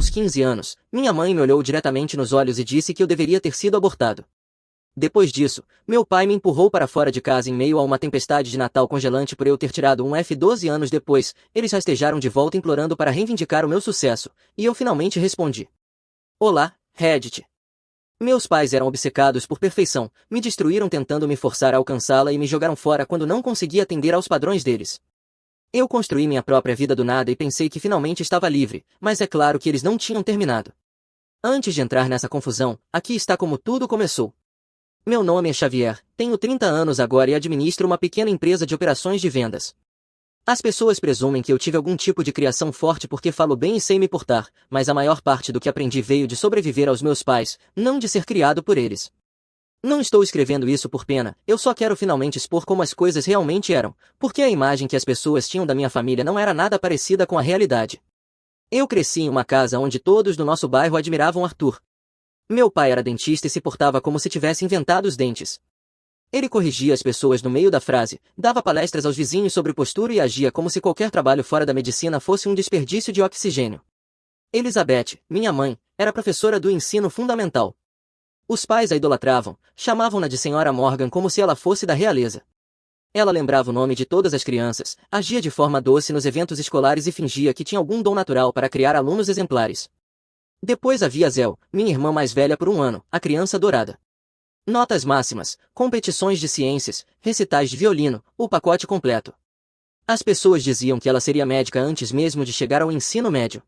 Aos 15 anos, minha mãe me olhou diretamente nos olhos e disse que eu deveria ter sido abortado. Depois disso, meu pai me empurrou para fora de casa em meio a uma tempestade de Natal congelante por eu ter tirado um F 12 anos depois. Eles rastejaram de volta implorando para reivindicar o meu sucesso, e eu finalmente respondi. Olá, Reddit. Meus pais eram obcecados por perfeição, me destruíram tentando me forçar a alcançá-la e me jogaram fora quando não consegui atender aos padrões deles. Eu construí minha própria vida do nada e pensei que finalmente estava livre, mas é claro que eles não tinham terminado. Antes de entrar nessa confusão, aqui está como tudo começou. Meu nome é Xavier, tenho 30 anos agora e administro uma pequena empresa de operações de vendas. As pessoas presumem que eu tive algum tipo de criação forte porque falo bem e sei me portar, mas a maior parte do que aprendi veio de sobreviver aos meus pais, não de ser criado por eles. Não estou escrevendo isso por pena, eu só quero finalmente expor como as coisas realmente eram, porque a imagem que as pessoas tinham da minha família não era nada parecida com a realidade. Eu cresci em uma casa onde todos do nosso bairro admiravam Arthur. Meu pai era dentista e se portava como se tivesse inventado os dentes. Ele corrigia as pessoas no meio da frase, dava palestras aos vizinhos sobre postura e agia como se qualquer trabalho fora da medicina fosse um desperdício de oxigênio. Elizabeth, minha mãe, era professora do ensino fundamental. Os pais a idolatravam, chamavam-na de Senhora Morgan como se ela fosse da realeza. Ela lembrava o nome de todas as crianças, agia de forma doce nos eventos escolares e fingia que tinha algum dom natural para criar alunos exemplares. Depois havia Zel, minha irmã mais velha por um ano, a criança dourada. Notas máximas, competições de ciências, recitais de violino, o pacote completo. As pessoas diziam que ela seria médica antes mesmo de chegar ao ensino médio.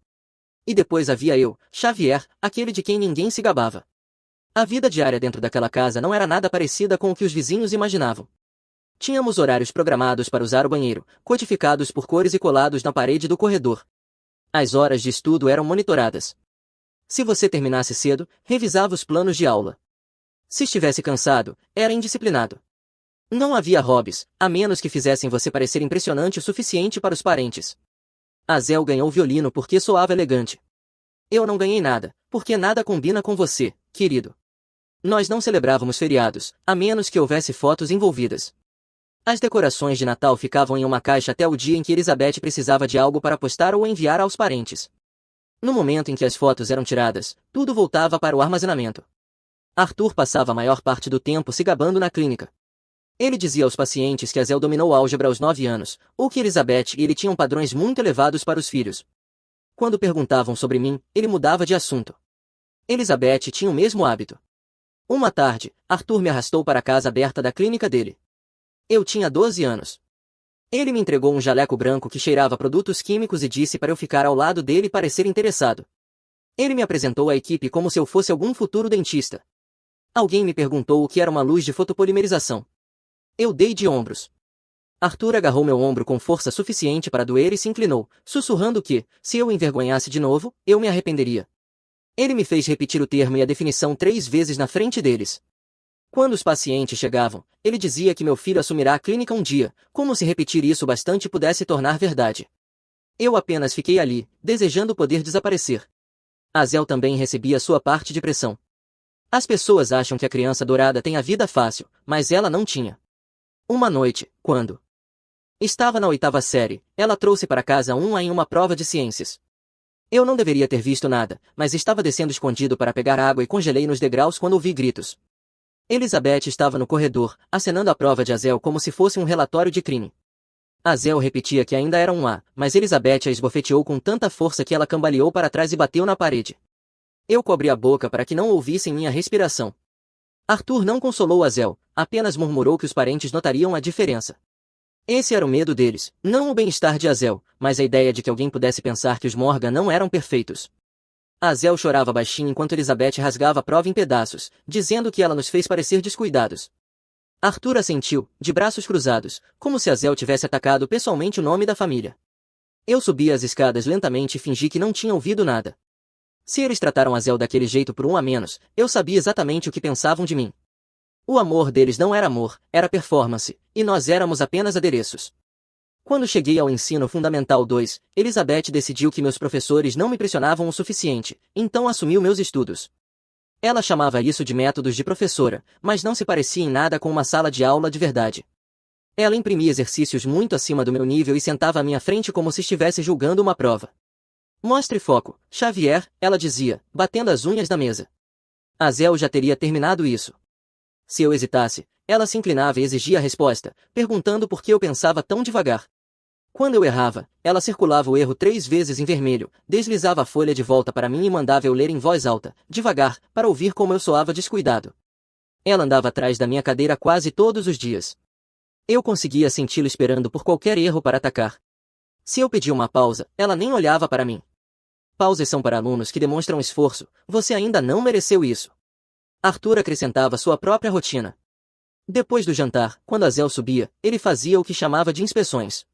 E depois havia eu, Xavier, aquele de quem ninguém se gabava. A vida diária dentro daquela casa não era nada parecida com o que os vizinhos imaginavam. Tínhamos horários programados para usar o banheiro, codificados por cores e colados na parede do corredor. As horas de estudo eram monitoradas. Se você terminasse cedo, revisava os planos de aula. Se estivesse cansado, era indisciplinado. Não havia hobbies, a menos que fizessem você parecer impressionante o suficiente para os parentes. A Zel ganhou violino porque soava elegante. Eu não ganhei nada, porque nada combina com você, querido. Nós não celebrávamos feriados, a menos que houvesse fotos envolvidas. As decorações de Natal ficavam em uma caixa até o dia em que Elizabeth precisava de algo para postar ou enviar aos parentes. No momento em que as fotos eram tiradas, tudo voltava para o armazenamento. Arthur passava a maior parte do tempo se gabando na clínica. Ele dizia aos pacientes que a Zel dominou álgebra aos 9 anos, ou que Elizabeth e ele tinham padrões muito elevados para os filhos. Quando perguntavam sobre mim, ele mudava de assunto. Elizabeth tinha o mesmo hábito. Uma tarde, Arthur me arrastou para a casa aberta da clínica dele. Eu tinha 12 anos. Ele me entregou um jaleco branco que cheirava a produtos químicos e disse para eu ficar ao lado dele e parecer interessado. Ele me apresentou à equipe como se eu fosse algum futuro dentista. Alguém me perguntou o que era uma luz de fotopolimerização. Eu dei de ombros. Arthur agarrou meu ombro com força suficiente para doer e se inclinou, sussurrando que, se eu o envergonhasse de novo, eu me arrependeria. Ele me fez repetir o termo e a definição 3 vezes na frente deles. Quando os pacientes chegavam, ele dizia que meu filho assumirá a clínica um dia, como se repetir isso bastante pudesse tornar verdade. Eu apenas fiquei ali, desejando poder desaparecer. A Zel também recebia sua parte de pressão. As pessoas acham que a criança dourada tem a vida fácil, mas ela não tinha. Uma noite, quando estava na 8ª série, ela trouxe para casa em uma prova de ciências. Eu não deveria ter visto nada, mas estava descendo escondido para pegar água e congelei nos degraus quando ouvi gritos. Elizabeth estava no corredor, acenando a prova de Azel como se fosse um relatório de crime. Azel repetia que ainda era um A, mas Elizabeth a esbofeteou com tanta força que ela cambaleou para trás e bateu na parede. Eu cobri a boca para que não ouvissem minha respiração. Arthur não consolou Azel, apenas murmurou que os parentes notariam a diferença. Esse era o medo deles, não o bem-estar de Azel, mas a ideia de que alguém pudesse pensar que os Morgan não eram perfeitos. Azel chorava baixinho enquanto Elizabeth rasgava a prova em pedaços, dizendo que ela nos fez parecer descuidados. Arthur assentiu, de braços cruzados, como se Azel tivesse atacado pessoalmente o nome da família. Eu subi as escadas lentamente e fingi que não tinha ouvido nada. Se eles trataram Azel daquele jeito por um a menos, eu sabia exatamente o que pensavam de mim. O amor deles não era amor, era performance, e nós éramos apenas adereços. Quando cheguei ao ensino fundamental 2, Elizabeth decidiu que meus professores não me pressionavam o suficiente, então assumiu meus estudos. Ela chamava isso de métodos de professora, mas não se parecia em nada com uma sala de aula de verdade. Ela imprimia exercícios muito acima do meu nível e sentava à minha frente como se estivesse julgando uma prova. Mostre foco, Xavier, ela dizia, batendo as unhas na mesa. Azel já teria terminado isso. Se eu hesitasse, ela se inclinava e exigia a resposta, perguntando por que eu pensava tão devagar. Quando eu errava, ela circulava o erro 3 vezes em vermelho, deslizava a folha de volta para mim e mandava eu ler em voz alta, devagar, para ouvir como eu soava descuidado. Ela andava atrás da minha cadeira quase todos os dias. Eu conseguia senti-lo esperando por qualquer erro para atacar. Se eu pedia uma pausa, ela nem olhava para mim. Pausas são para alunos que demonstram esforço, você ainda não mereceu isso. Arthur acrescentava sua própria rotina. Depois do jantar, quando Azel subia, ele fazia o que chamava de inspeções.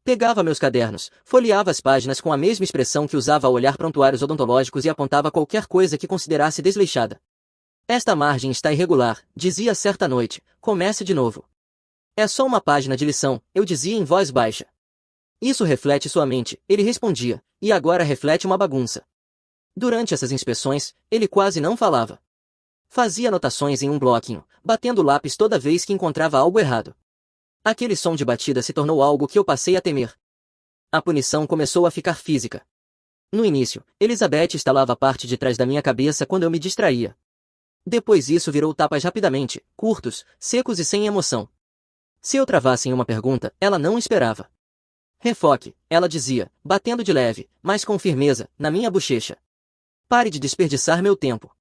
Pegava meus cadernos, folheava as páginas com a mesma expressão que usava ao olhar prontuários odontológicos e apontava qualquer coisa que considerasse desleixada. Esta margem está irregular, dizia certa noite, comece de novo. É só uma página de lição, eu dizia em voz baixa. Isso reflete sua mente, ele respondia, e agora reflete uma bagunça. Durante essas inspeções, ele quase não falava. Fazia anotações em um bloquinho, batendo o lápis toda vez que encontrava algo errado. Aquele som de batida se tornou algo que eu passei a temer. A punição começou a ficar física. No início, Elizabeth estalava a parte de trás da minha cabeça quando eu me distraía. Depois isso virou tapas rapidamente, curtos, secos e sem emoção. Se eu travasse em uma pergunta, ela não esperava. Refoque, ela dizia, batendo de leve, mas com firmeza, na minha bochecha. Pare de desperdiçar meu tempo.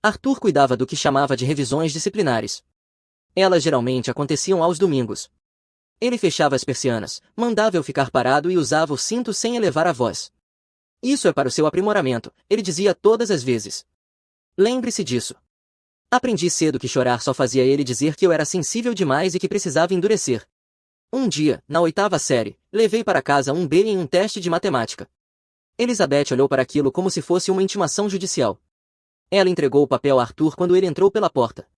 Arthur cuidava do que chamava de revisões disciplinares. Elas geralmente aconteciam aos domingos. Ele fechava as persianas, mandava eu ficar parado e usava o cinto sem elevar a voz. Isso é para o seu aprimoramento, ele dizia todas as vezes. Lembre-se disso. Aprendi cedo que chorar só fazia ele dizer que eu era sensível demais e que precisava endurecer. Um dia, na 8ª série, levei para casa um B em um teste de matemática. Elizabeth olhou para aquilo como se fosse uma intimação judicial. Ela entregou o papel a Arthur quando ele entrou pela porta.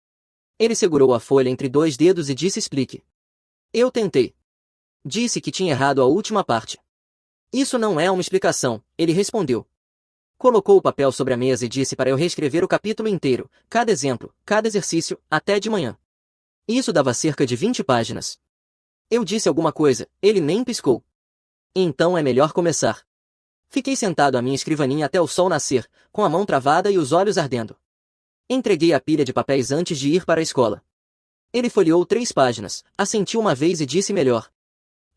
Ele segurou a folha entre 2 dedos e disse explique. Eu tentei. Disse que tinha errado a última parte. Isso não é uma explicação, ele respondeu. Colocou o papel sobre a mesa e disse para eu reescrever o capítulo inteiro, cada exemplo, cada exercício, até de manhã. Isso dava cerca de 20 páginas. Eu disse alguma coisa, ele nem piscou. Então é melhor começar. Fiquei sentado à minha escrivaninha até o sol nascer, com a mão travada e os olhos ardendo. Entreguei a pilha de papéis antes de ir para a escola. Ele folheou 3 páginas, assentiu uma vez e disse melhor.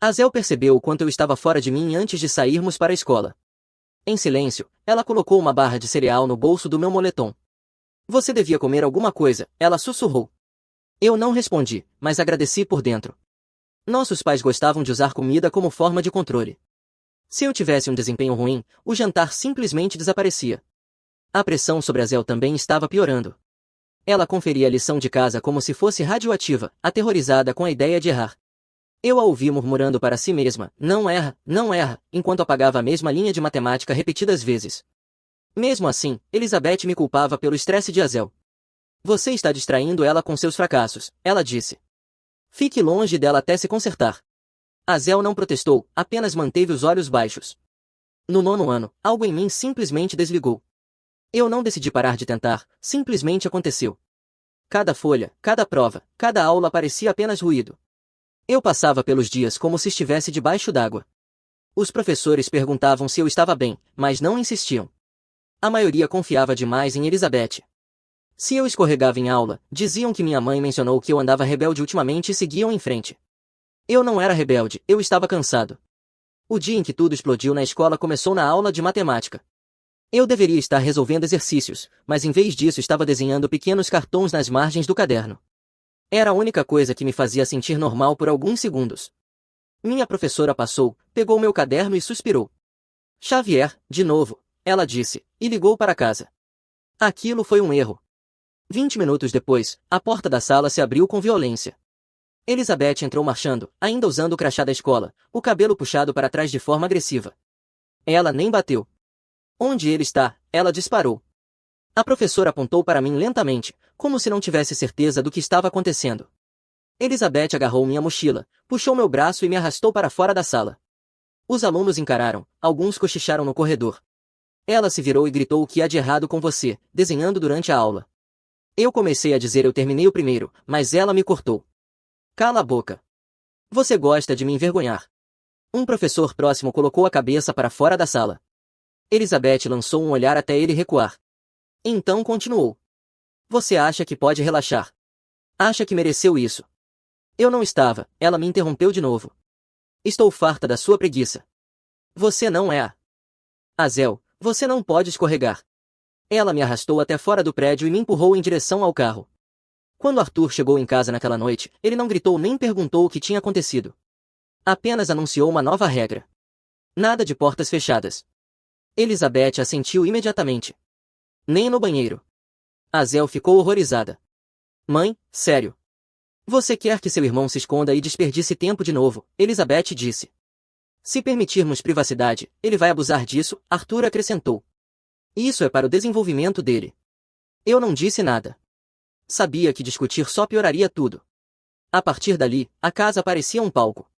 Azel percebeu o quanto eu estava fora de mim antes de sairmos para a escola. Em silêncio, ela colocou uma barra de cereal no bolso do meu moletom. Você devia comer alguma coisa, ela sussurrou. Eu não respondi, mas agradeci por dentro. Nossos pais gostavam de usar comida como forma de controle. Se eu tivesse um desempenho ruim, o jantar simplesmente desaparecia. A pressão sobre Azel também estava piorando. Ela conferia a lição de casa como se fosse radioativa, aterrorizada com a ideia de errar. Eu a ouvi murmurando para si mesma, não erra, enquanto apagava a mesma linha de matemática repetidas vezes. Mesmo assim, Elizabeth me culpava pelo estresse de Azel. Você está distraindo ela com seus fracassos, ela disse. Fique longe dela até se consertar. Azel não protestou, apenas manteve os olhos baixos. No 9º ano, algo em mim simplesmente desligou. Eu não decidi parar de tentar, simplesmente aconteceu. Cada folha, cada prova, cada aula parecia apenas ruído. Eu passava pelos dias como se estivesse debaixo d'água. Os professores perguntavam se eu estava bem, mas não insistiam. A maioria confiava demais em Elizabeth. Se eu escorregava em aula, diziam que minha mãe mencionou que eu andava rebelde ultimamente e seguiam em frente. Eu não era rebelde, eu estava cansado. O dia em que tudo explodiu na escola começou na aula de matemática. Eu deveria estar resolvendo exercícios, mas em vez disso estava desenhando pequenos cartões nas margens do caderno. Era a única coisa que me fazia sentir normal por alguns segundos. Minha professora passou, pegou meu caderno e suspirou. Xavier, de novo, ela disse, e ligou para casa. Aquilo foi um erro. 20 minutos depois, a porta da sala se abriu com violência. Elizabeth entrou marchando, ainda usando o crachá da escola, o cabelo puxado para trás de forma agressiva. Ela nem bateu. Onde ele está? Ela disparou. A professora apontou para mim lentamente, como se não tivesse certeza do que estava acontecendo. Elizabeth agarrou minha mochila, puxou meu braço e me arrastou para fora da sala. Os alunos encararam, alguns cochicharam no corredor. Ela se virou e gritou o que há de errado com você, desenhando durante a aula. Eu comecei a dizer eu terminei o primeiro, mas ela me cortou. Cala a boca. Você gosta de me envergonhar. Um professor próximo colocou a cabeça para fora da sala. Elizabeth lançou um olhar até ele recuar. Então continuou. Você acha que pode relaxar? Acha que mereceu isso? Eu não estava, ela me interrompeu de novo. Estou farta da sua preguiça. Você não é a Azel, você não pode escorregar. Ela me arrastou até fora do prédio e me empurrou em direção ao carro. Quando Arthur chegou em casa naquela noite, ele não gritou nem perguntou o que tinha acontecido. Apenas anunciou uma nova regra. Nada de portas fechadas. Elizabeth assentiu imediatamente. Nem no banheiro. Azel ficou horrorizada. Mãe, sério. Você quer que seu irmão se esconda e desperdice tempo de novo, Elizabeth disse. Se permitirmos privacidade, ele vai abusar disso, Arthur acrescentou. Isso é para o desenvolvimento dele. Eu não disse nada. Sabia que discutir só pioraria tudo. A partir dali, a casa parecia um palco.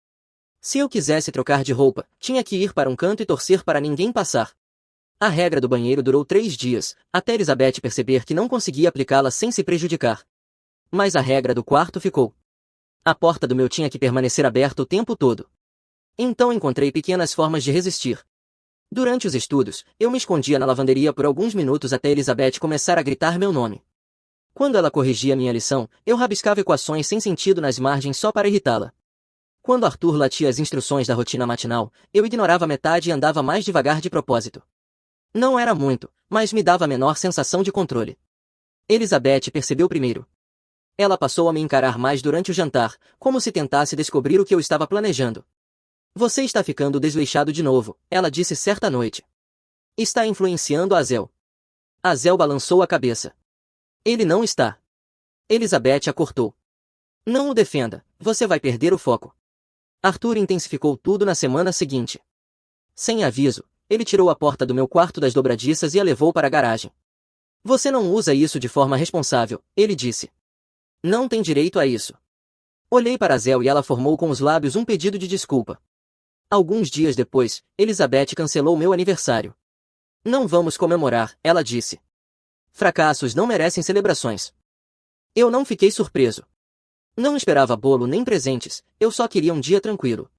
Se eu quisesse trocar de roupa, tinha que ir para um canto e torcer para ninguém passar. A regra do banheiro durou 3 dias, até Elizabeth perceber que não conseguia aplicá-la sem se prejudicar. Mas a regra do quarto ficou. A porta do meu tinha que permanecer aberta o tempo todo. Então encontrei pequenas formas de resistir. Durante os estudos, eu me escondia na lavanderia por alguns minutos até Elizabeth começar a gritar meu nome. Quando ela corrigia minha lição, eu rabiscava equações sem sentido nas margens só para irritá-la. Quando Arthur latia as instruções da rotina matinal, eu ignorava metade e andava mais devagar de propósito. Não era muito, mas me dava a menor sensação de controle. Elizabeth percebeu primeiro. Ela passou a me encarar mais durante o jantar, como se tentasse descobrir o que eu estava planejando. Você está ficando desleixado de novo, ela disse certa noite. Está influenciando Azel. Azel balançou a cabeça. Ele não está. Elizabeth a cortou. Não o defenda, você vai perder o foco. Arthur intensificou tudo na semana seguinte. Sem aviso, ele tirou a porta do meu quarto das dobradiças e a levou para a garagem. Você não usa isso de forma responsável, ele disse. Não tem direito a isso. Olhei para Azel e ela formou com os lábios um pedido de desculpa. Alguns dias depois, Elizabeth cancelou meu aniversário. Não vamos comemorar, ela disse. Fracassos não merecem celebrações. Eu não fiquei surpreso. Não esperava bolo nem presentes, eu só queria um dia tranquilo.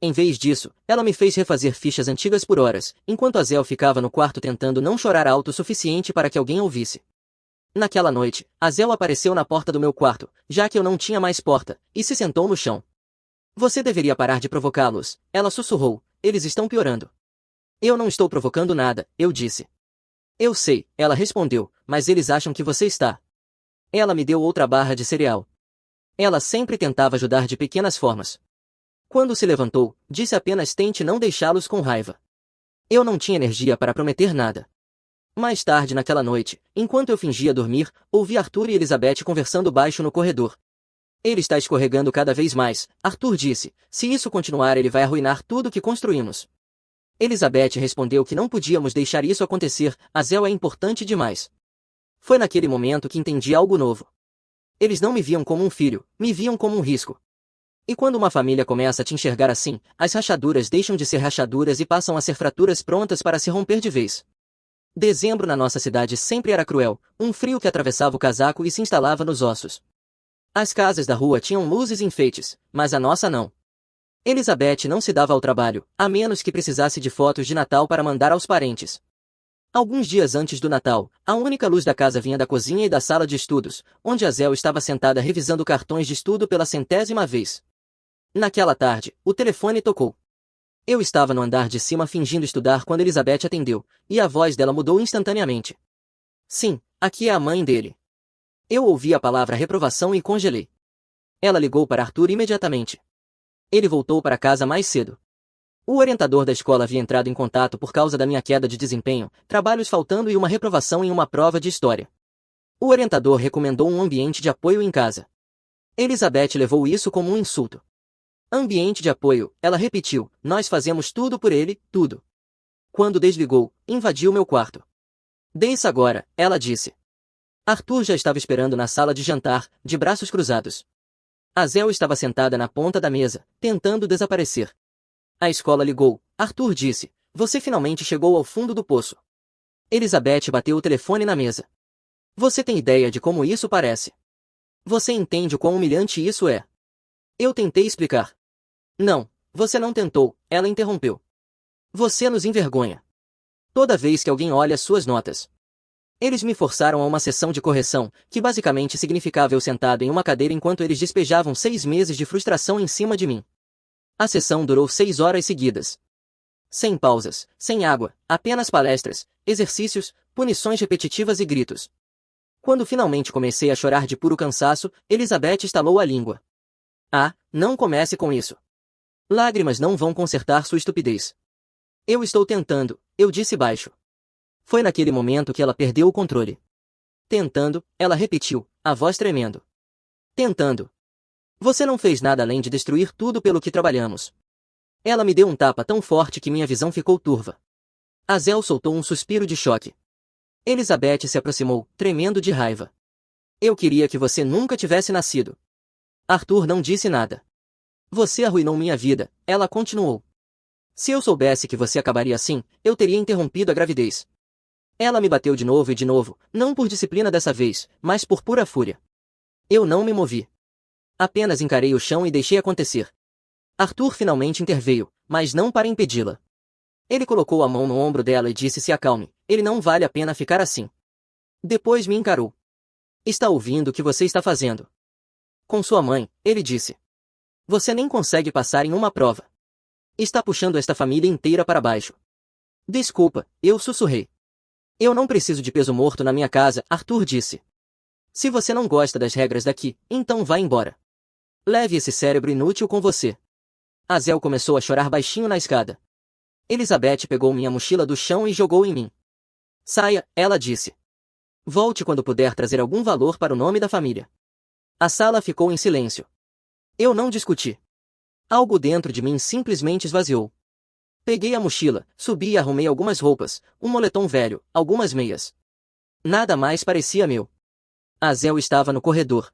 Em vez disso, ela me fez refazer fichas antigas por horas, enquanto Azel ficava no quarto tentando não chorar alto o suficiente para que alguém ouvisse. Naquela noite, Azel apareceu na porta do meu quarto, já que eu não tinha mais porta, e se sentou no chão. Você deveria parar de provocá-los, ela sussurrou, eles estão piorando. Eu não estou provocando nada, eu disse. Eu sei, ela respondeu, mas eles acham que você está. Ela me deu outra barra de cereal. Ela sempre tentava ajudar de pequenas formas. Quando se levantou, disse apenas tente não deixá-los com raiva. Eu não tinha energia para prometer nada. Mais tarde naquela noite, enquanto eu fingia dormir, ouvi Arthur e Elizabeth conversando baixo no corredor. Ele está escorregando cada vez mais, Arthur disse, se isso continuar ele vai arruinar tudo que construímos. Elizabeth respondeu que não podíamos deixar isso acontecer, Azel é importante demais. Foi naquele momento que entendi algo novo. Eles não me viam como um filho, me viam como um risco. E quando uma família começa a te enxergar assim, as rachaduras deixam de ser rachaduras e passam a ser fraturas prontas para se romper de vez. Dezembro na nossa cidade sempre era cruel, um frio que atravessava o casaco e se instalava nos ossos. As casas da rua tinham luzes e enfeites, mas a nossa não. Elizabeth não se dava ao trabalho, a menos que precisasse de fotos de Natal para mandar aos parentes. Alguns dias antes do Natal, a única luz da casa vinha da cozinha e da sala de estudos, onde Azel estava sentada revisando cartões de estudo pela 100ª vez. Naquela tarde, o telefone tocou. Eu estava no andar de cima fingindo estudar quando Elizabeth atendeu, e a voz dela mudou instantaneamente. Sim, aqui é a mãe dele. Eu ouvi a palavra reprovação e congelei. Ela ligou para Arthur imediatamente. Ele voltou para casa mais cedo. O orientador da escola havia entrado em contato por causa da minha queda de desempenho, trabalhos faltando e uma reprovação em uma prova de história. O orientador recomendou um ambiente de apoio em casa. Elizabeth levou isso como um insulto. Ambiente de apoio, ela repetiu, nós fazemos tudo por ele, tudo. Quando desligou, invadiu meu quarto. Desça agora, ela disse. Arthur já estava esperando na sala de jantar, de braços cruzados. Azel estava sentada na ponta da mesa, tentando desaparecer. A escola ligou, Arthur disse, você finalmente chegou ao fundo do poço. Elizabeth bateu o telefone na mesa. Você tem ideia de como isso parece? Você entende o quão humilhante isso é? Eu tentei explicar. Não, você não tentou, ela interrompeu. Você nos envergonha. Toda vez que alguém olha suas notas. Eles me forçaram a uma sessão de correção, que basicamente significava eu sentado em uma cadeira enquanto eles despejavam 6 meses de frustração em cima de mim. A sessão durou 6 horas seguidas. Sem pausas, sem água, apenas palestras, exercícios, punições repetitivas e gritos. Quando finalmente comecei a chorar de puro cansaço, Elizabeth estalou a língua. Ah, não comece com isso. Lágrimas não vão consertar sua estupidez. Eu estou tentando, eu disse baixo. Foi naquele momento que ela perdeu o controle. Tentando, ela repetiu, a voz tremendo. Tentando. Você não fez nada além de destruir tudo pelo que trabalhamos. Ela me deu um tapa tão forte que minha visão ficou turva. Azel soltou um suspiro de choque. Elizabeth se aproximou, tremendo de raiva. Eu queria que você nunca tivesse nascido. Arthur não disse nada. Você arruinou minha vida, ela continuou. Se eu soubesse que você acabaria assim, eu teria interrompido a gravidez. Ela me bateu de novo e de novo, não por disciplina dessa vez, mas por pura fúria. Eu não me movi. Apenas encarei o chão e deixei acontecer. Arthur finalmente interveio, mas não para impedi-la. Ele colocou a mão no ombro dela e disse: se acalme, ele não vale a pena ficar assim. Depois me encarou. Está ouvindo o que você está fazendo? Com sua mãe, ele disse. Você nem consegue passar em uma prova. Está puxando esta família inteira para baixo. Desculpa, eu sussurrei. Eu não preciso de peso morto na minha casa, Arthur disse. Se você não gosta das regras daqui, então vá embora. Leve esse cérebro inútil com você. Azel começou a chorar baixinho na escada. Elizabeth pegou minha mochila do chão e jogou em mim. Saia, ela disse. Volte quando puder trazer algum valor para o nome da família. A sala ficou em silêncio. Eu não discuti. Algo dentro de mim simplesmente esvaziou. Peguei a mochila, subi e arrumei algumas roupas, um moletom velho, algumas meias. Nada mais parecia meu. Azel estava no corredor.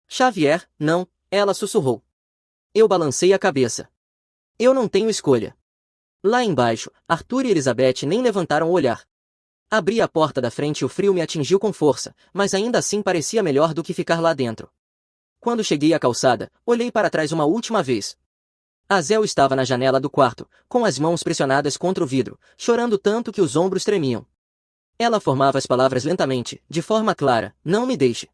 Xavier, não, ela sussurrou. Eu balancei a cabeça. Eu não tenho escolha. Lá embaixo, Arthur e Elizabeth nem levantaram o olhar. Abri a porta da frente e o frio me atingiu com força, mas ainda assim parecia melhor do que ficar lá dentro. Quando cheguei à calçada, olhei para trás uma última vez. Azel estava na janela do quarto, com as mãos pressionadas contra o vidro, chorando tanto que os ombros tremiam. Ela formava as palavras lentamente, de forma clara, não me deixe.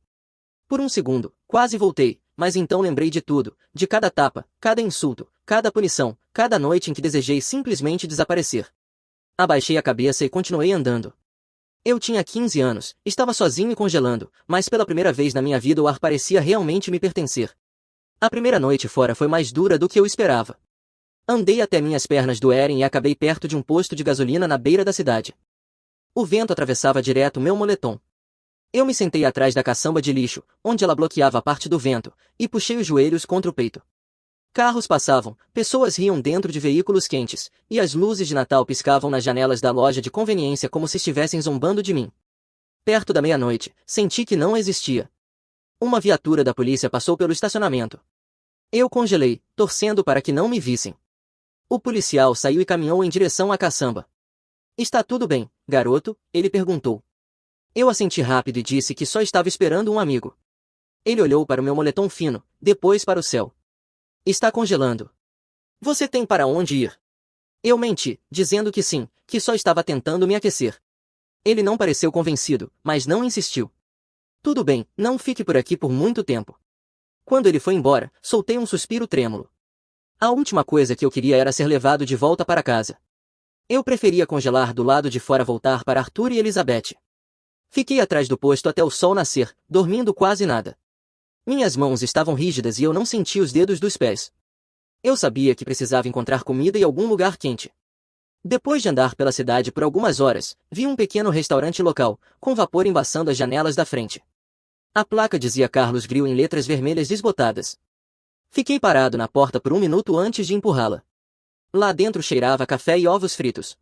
Por um segundo, quase voltei, mas então lembrei de tudo, de cada tapa, cada insulto, cada punição, cada noite em que desejei simplesmente desaparecer. Abaixei a cabeça e continuei andando. Eu tinha 15 anos, estava sozinho e congelando, mas pela primeira vez na minha vida o ar parecia realmente me pertencer. A primeira noite fora foi mais dura do que eu esperava. Andei até minhas pernas doerem e acabei perto de um posto de gasolina na beira da cidade. O vento atravessava direto meu moletom. Eu me sentei atrás da caçamba de lixo, onde ela bloqueava a parte do vento, e puxei os joelhos contra o peito. Carros passavam, pessoas riam dentro de veículos quentes, e as luzes de Natal piscavam nas janelas da loja de conveniência como se estivessem zombando de mim. Perto da meia-noite, senti que não existia. Uma viatura da polícia passou pelo estacionamento. Eu congelei, torcendo para que não me vissem. O policial saiu e caminhou em direção à caçamba. Está tudo bem, garoto? Ele perguntou. Eu assenti rápido e disse que só estava esperando um amigo. Ele olhou para o meu moletom fino, depois para o céu. Está congelando. Você tem para onde ir? Eu menti, dizendo que sim, que só estava tentando me aquecer. Ele não pareceu convencido, mas não insistiu. Tudo bem, não fique por aqui por muito tempo. Quando ele foi embora, soltei um suspiro trêmulo. A última coisa que eu queria era ser levado de volta para casa. Eu preferia congelar do lado de fora, voltar para Arthur e Elizabeth. Fiquei atrás do posto até o sol nascer, dormindo quase nada. Minhas mãos estavam rígidas e eu não sentia os dedos dos pés. Eu sabia que precisava encontrar comida e algum lugar quente. Depois de andar pela cidade por algumas horas, vi um pequeno restaurante local, com vapor embaçando as janelas da frente. A placa dizia Carlos Grill em letras vermelhas desbotadas. Fiquei parado na porta por um minuto antes de empurrá-la. Lá dentro cheirava café e ovos fritos.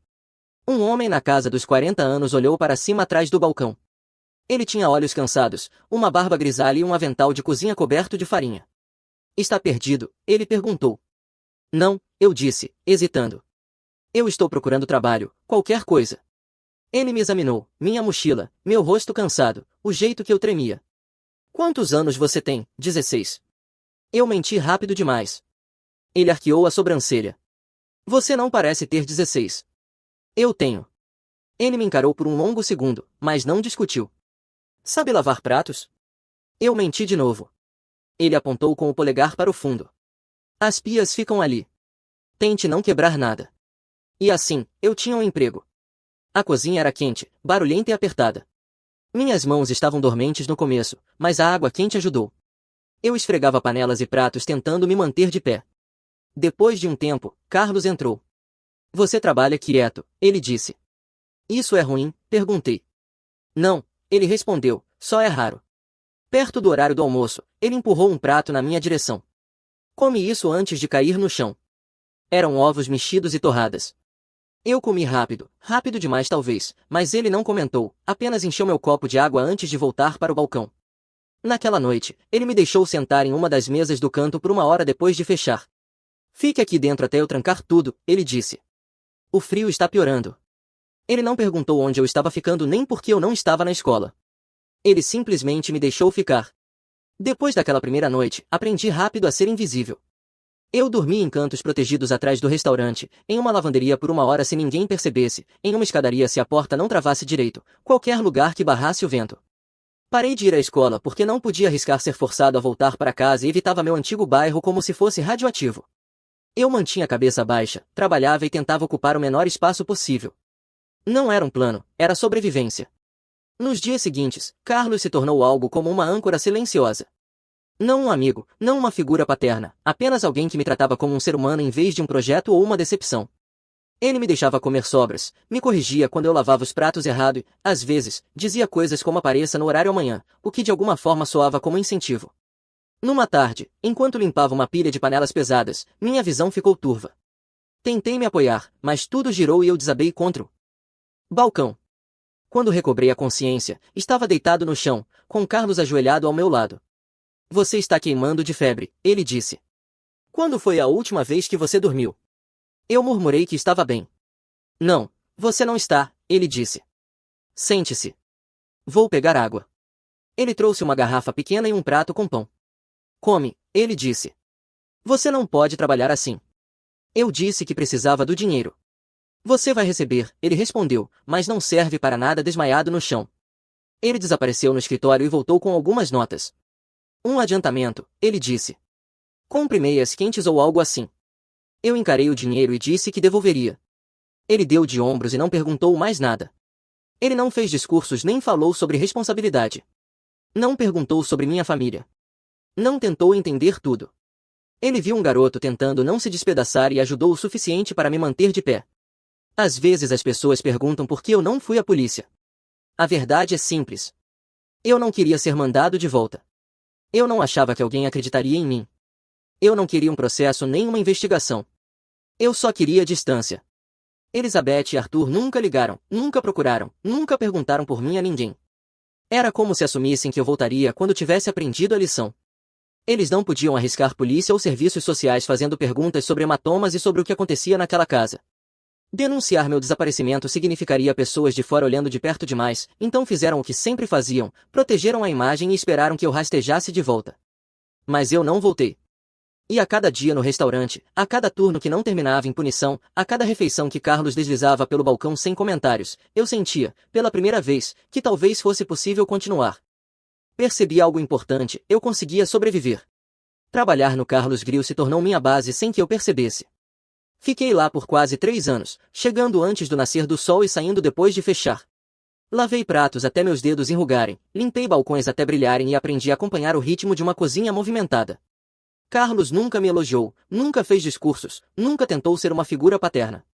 Um homem na casa dos 40 anos olhou para cima atrás do balcão. Ele tinha olhos cansados, uma barba grisalha e um avental de cozinha coberto de farinha. Está perdido? Ele perguntou. Não, eu disse, hesitando. Eu estou procurando trabalho, qualquer coisa. Ele me examinou, minha mochila, meu rosto cansado, o jeito que eu tremia. Quantos anos você tem? 16. Eu menti rápido demais. Ele arqueou a sobrancelha. Você não parece ter 16. Eu tenho. Ele me encarou por um longo segundo, mas não discutiu. Sabe lavar pratos? Eu menti de novo. Ele apontou com o polegar para o fundo. As pias ficam ali. Tente não quebrar nada. E assim, eu tinha um emprego. A cozinha era quente, barulhenta e apertada. Minhas mãos estavam dormentes no começo, mas a água quente ajudou. Eu esfregava panelas e pratos tentando me manter de pé. Depois de um tempo, Carlos entrou. Você trabalha quieto, ele disse. Isso é ruim? Perguntei. Não, ele respondeu, só é raro. Perto do horário do almoço, ele empurrou um prato na minha direção. Come isso antes de cair no chão. Eram ovos mexidos e torradas. Eu comi rápido, rápido demais talvez, mas ele não comentou, apenas encheu meu copo de água antes de voltar para o balcão. Naquela noite, ele me deixou sentar em uma das mesas do canto por uma hora depois de fechar. Fique aqui dentro até eu trancar tudo, ele disse. O frio está piorando. Ele não perguntou onde eu estava ficando nem por que eu não estava na escola. Ele simplesmente me deixou ficar. Depois daquela primeira noite, aprendi rápido a ser invisível. Eu dormi em cantos protegidos atrás do restaurante, em uma lavanderia por uma hora se ninguém percebesse, em uma escadaria se a porta não travasse direito, qualquer lugar que barrasse o vento. Parei de ir à escola porque não podia arriscar ser forçado a voltar para casa e evitava meu antigo bairro como se fosse radioativo. Eu mantinha a cabeça baixa, trabalhava e tentava ocupar o menor espaço possível. Não era um plano, era sobrevivência. Nos dias seguintes, Carlos se tornou algo como uma âncora silenciosa. Não um amigo, não uma figura paterna, apenas alguém que me tratava como um ser humano em vez de um projeto ou uma decepção. Ele me deixava comer sobras, me corrigia quando eu lavava os pratos errado e, às vezes, dizia coisas como apareça no horário amanhã, o que de alguma forma soava como incentivo. Numa tarde, enquanto limpava uma pilha de panelas pesadas, minha visão ficou turva. Tentei me apoiar, mas tudo girou e eu desabei contra o balcão. Quando recobrei a consciência, estava deitado no chão, com Carlos ajoelhado ao meu lado. Você está queimando de febre, ele disse. Quando foi a última vez que você dormiu? Eu murmurei que estava bem. Não, você não está, ele disse. Sente-se. Vou pegar água. Ele trouxe uma garrafa pequena e um prato com pão. Come, ele disse. Você não pode trabalhar assim. Eu disse que precisava do dinheiro. Você vai receber, ele respondeu, mas não serve para nada desmaiado no chão. Ele desapareceu no escritório e voltou com algumas notas. Um adiantamento, ele disse. Compre meias quentes ou algo assim. Eu encarei o dinheiro e disse que devolveria. Ele deu de ombros e não perguntou mais nada. Ele não fez discursos nem falou sobre responsabilidade. Não perguntou sobre minha família. Não tentou entender tudo. Ele viu um garoto tentando não se despedaçar e ajudou o suficiente para me manter de pé. Às vezes as pessoas perguntam por que eu não fui à polícia. A verdade é simples. Eu não queria ser mandado de volta. Eu não achava que alguém acreditaria em mim. Eu não queria um processo nem uma investigação. Eu só queria distância. Elizabeth e Arthur nunca ligaram, nunca procuraram, nunca perguntaram por mim a ninguém. Era como se assumissem que eu voltaria quando tivesse aprendido a lição. Eles não podiam arriscar polícia ou serviços sociais fazendo perguntas sobre hematomas e sobre o que acontecia naquela casa. Denunciar meu desaparecimento significaria pessoas de fora olhando de perto demais, então fizeram o que sempre faziam, protegeram a imagem e esperaram que eu rastejasse de volta. Mas eu não voltei. E a cada dia no restaurante, a cada turno que não terminava em punição, a cada refeição que Carlos deslizava pelo balcão sem comentários, eu sentia, pela primeira vez, que talvez fosse possível continuar. Percebi algo importante, eu conseguia sobreviver. Trabalhar no Carlos Grill se tornou minha base sem que eu percebesse. Fiquei lá por quase 3 anos, chegando antes do nascer do sol e saindo depois de fechar. Lavei pratos até meus dedos enrugarem, limpei balcões até brilharem e aprendi a acompanhar o ritmo de uma cozinha movimentada. Carlos nunca me elogiou, nunca fez discursos, nunca tentou ser uma figura paterna.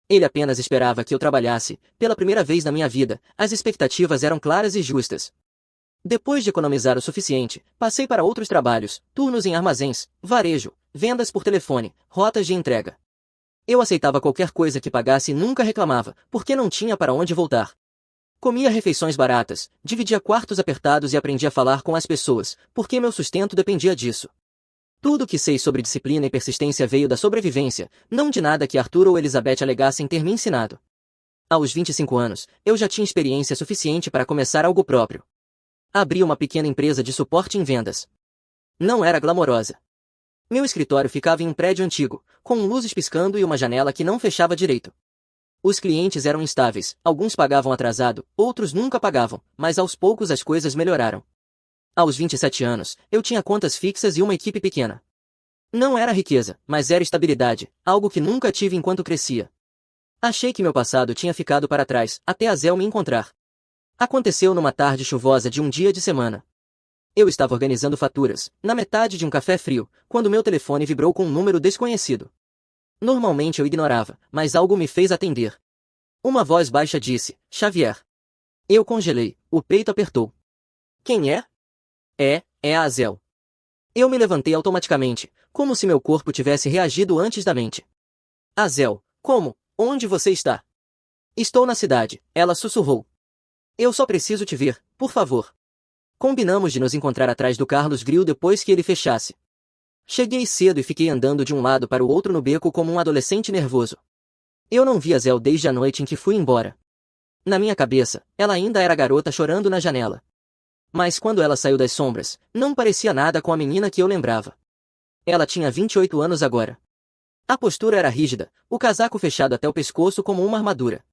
Ele apenas esperava que eu trabalhasse, pela primeira vez na minha vida, as expectativas eram claras e justas. Depois de economizar o suficiente, passei para outros trabalhos, turnos em armazéns, varejo, vendas por telefone, rotas de entrega. Eu aceitava qualquer coisa que pagasse e nunca reclamava, porque não tinha para onde voltar. Comia refeições baratas, dividia quartos apertados e aprendi a falar com as pessoas, porque meu sustento dependia disso. Tudo o que sei sobre disciplina e persistência veio da sobrevivência, não de nada que Arthur ou Elizabeth alegassem ter me ensinado. Aos 25 anos, eu já tinha experiência suficiente para começar algo próprio. Abri uma pequena empresa de suporte em vendas. Não era glamourosa. Meu escritório ficava em um prédio antigo, com luzes piscando e uma janela que não fechava direito. Os clientes eram instáveis, alguns pagavam atrasado, outros nunca pagavam, mas aos poucos as coisas melhoraram. Aos 27 anos, eu tinha contas fixas e uma equipe pequena. Não era riqueza, mas era estabilidade, algo que nunca tive enquanto crescia. Achei que meu passado tinha ficado para trás, até a Zel me encontrar. Aconteceu numa tarde chuvosa de um dia de semana. Eu estava organizando faturas, na metade de um café frio, quando meu telefone vibrou com um número desconhecido. Normalmente eu ignorava, mas algo me fez atender. Uma voz baixa disse, Xavier. Eu congelei, o peito apertou. Quem é? É a Azel. Eu me levantei automaticamente, como se meu corpo tivesse reagido antes da mente. Azel, como? Onde você está? Estou na cidade, ela sussurrou. Eu só preciso te ver, por favor. Combinamos de nos encontrar atrás do Carlos Grill depois que ele fechasse. Cheguei cedo e fiquei andando de um lado para o outro no beco como um adolescente nervoso. Eu não vi a Zel desde a noite em que fui embora. Na minha cabeça, ela ainda era garota chorando na janela. Mas quando ela saiu das sombras, não parecia nada com a menina que eu lembrava. Ela tinha 28 anos agora. A postura era rígida, o casaco fechado até o pescoço como uma armadura.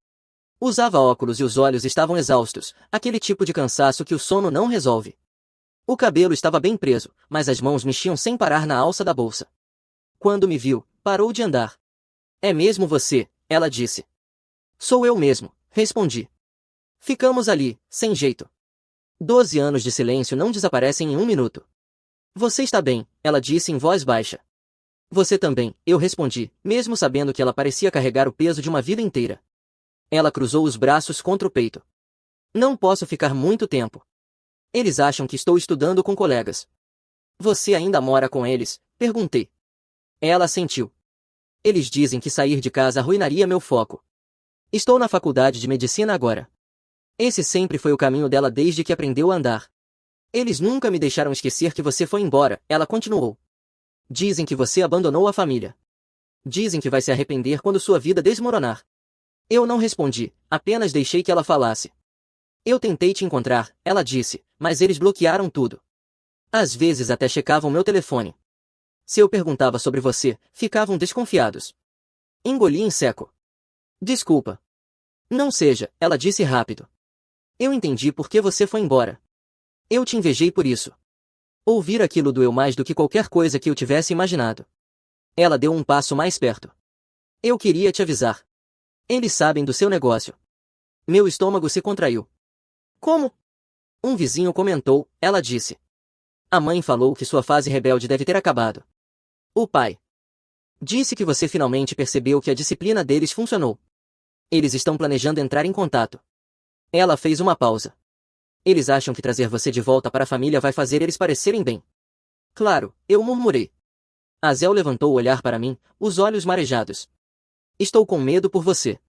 Usava óculos e os olhos estavam exaustos, aquele tipo de cansaço que o sono não resolve. O cabelo estava bem preso, mas as mãos mexiam sem parar na alça da bolsa. Quando me viu, parou de andar. É mesmo você, ela disse. Sou eu mesmo, respondi. Ficamos ali, sem jeito. 12 anos de silêncio não desaparecem em um minuto. Você está bem, ela disse em voz baixa. Você também, eu respondi, mesmo sabendo que ela parecia carregar o peso de uma vida inteira. Ela cruzou os braços contra o peito. Não posso ficar muito tempo. Eles acham que estou estudando com colegas. Você ainda mora com eles? Perguntei. Ela assentiu. Eles dizem que sair de casa arruinaria meu foco. Estou na faculdade de medicina agora. Esse sempre foi o caminho dela desde que aprendeu a andar. Eles nunca me deixaram esquecer que você foi embora, ela continuou. Dizem que você abandonou a família. Dizem que vai se arrepender quando sua vida desmoronar. Eu não respondi, apenas deixei que ela falasse. Eu tentei te encontrar, ela disse, mas eles bloquearam tudo. Às vezes até checavam meu telefone. Se eu perguntava sobre você, ficavam desconfiados. Engoli em seco. Desculpa. Não seja, ela disse rápido. Eu entendi por que você foi embora. Eu te invejei por isso. Ouvir aquilo doeu mais do que qualquer coisa que eu tivesse imaginado. Ela deu um passo mais perto. Eu queria te avisar. Eles sabem do seu negócio. Meu estômago se contraiu. Como? Um vizinho comentou, ela disse. A mãe falou que sua fase rebelde deve ter acabado. O pai disse que você finalmente percebeu que a disciplina deles funcionou. Eles estão planejando entrar em contato. Ela fez uma pausa. Eles acham que trazer você de volta para a família vai fazer eles parecerem bem. Claro, eu murmurei. Azel levantou o olhar para mim, os olhos marejados. Estou com medo por você.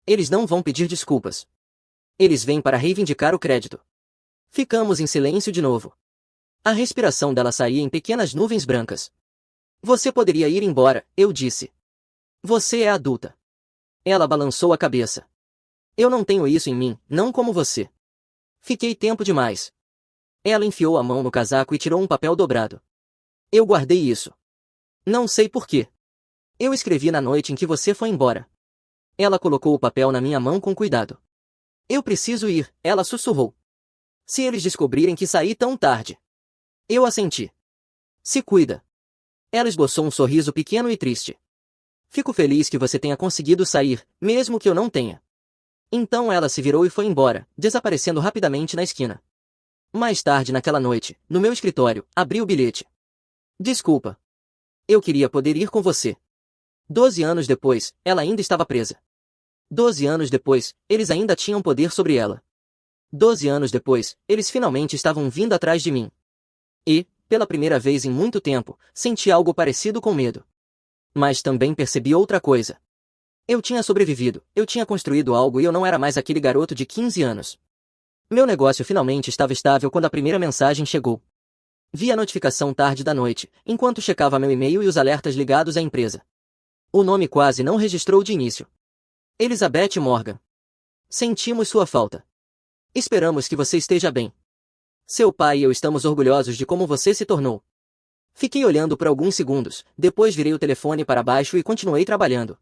Eles não vão pedir desculpas. Eles vêm para reivindicar o crédito. Ficamos em silêncio de novo. A respiração dela saía em pequenas nuvens brancas. Você poderia ir embora, eu disse. Você é adulta. Ela balançou a cabeça. Eu não tenho isso em mim, não como você. Fiquei tempo demais. Ela enfiou a mão no casaco e tirou um papel dobrado. Eu guardei isso. Não sei por quê. Eu escrevi na noite em que você foi embora. Ela colocou o papel na minha mão com cuidado. Eu preciso ir, ela sussurrou. Se eles descobrirem que saí tão tarde. Eu assenti. Se cuida. Ela esboçou um sorriso pequeno e triste. Fico feliz que você tenha conseguido sair, mesmo que eu não tenha. Então ela se virou e foi embora, desaparecendo rapidamente na esquina. Mais tarde naquela noite, no meu escritório, abri o bilhete. Desculpa. Eu queria poder ir com você. 12 anos depois, ela ainda estava presa. 12 anos depois, eles ainda tinham poder sobre ela. 12 anos depois, eles finalmente estavam vindo atrás de mim. E, pela primeira vez em muito tempo, senti algo parecido com medo. Mas também percebi outra coisa. Eu tinha sobrevivido, eu tinha construído algo e eu não era mais aquele garoto de 15 anos. Meu negócio finalmente estava estável quando a primeira mensagem chegou. Vi a notificação tarde da noite, enquanto checava meu e-mail e os alertas ligados à empresa. O nome quase não registrou de início. Elizabeth Morgan. Sentimos sua falta. Esperamos que você esteja bem. Seu pai e eu estamos orgulhosos de como você se tornou. Fiquei olhando por alguns segundos, depois virei o telefone para baixo e continuei trabalhando.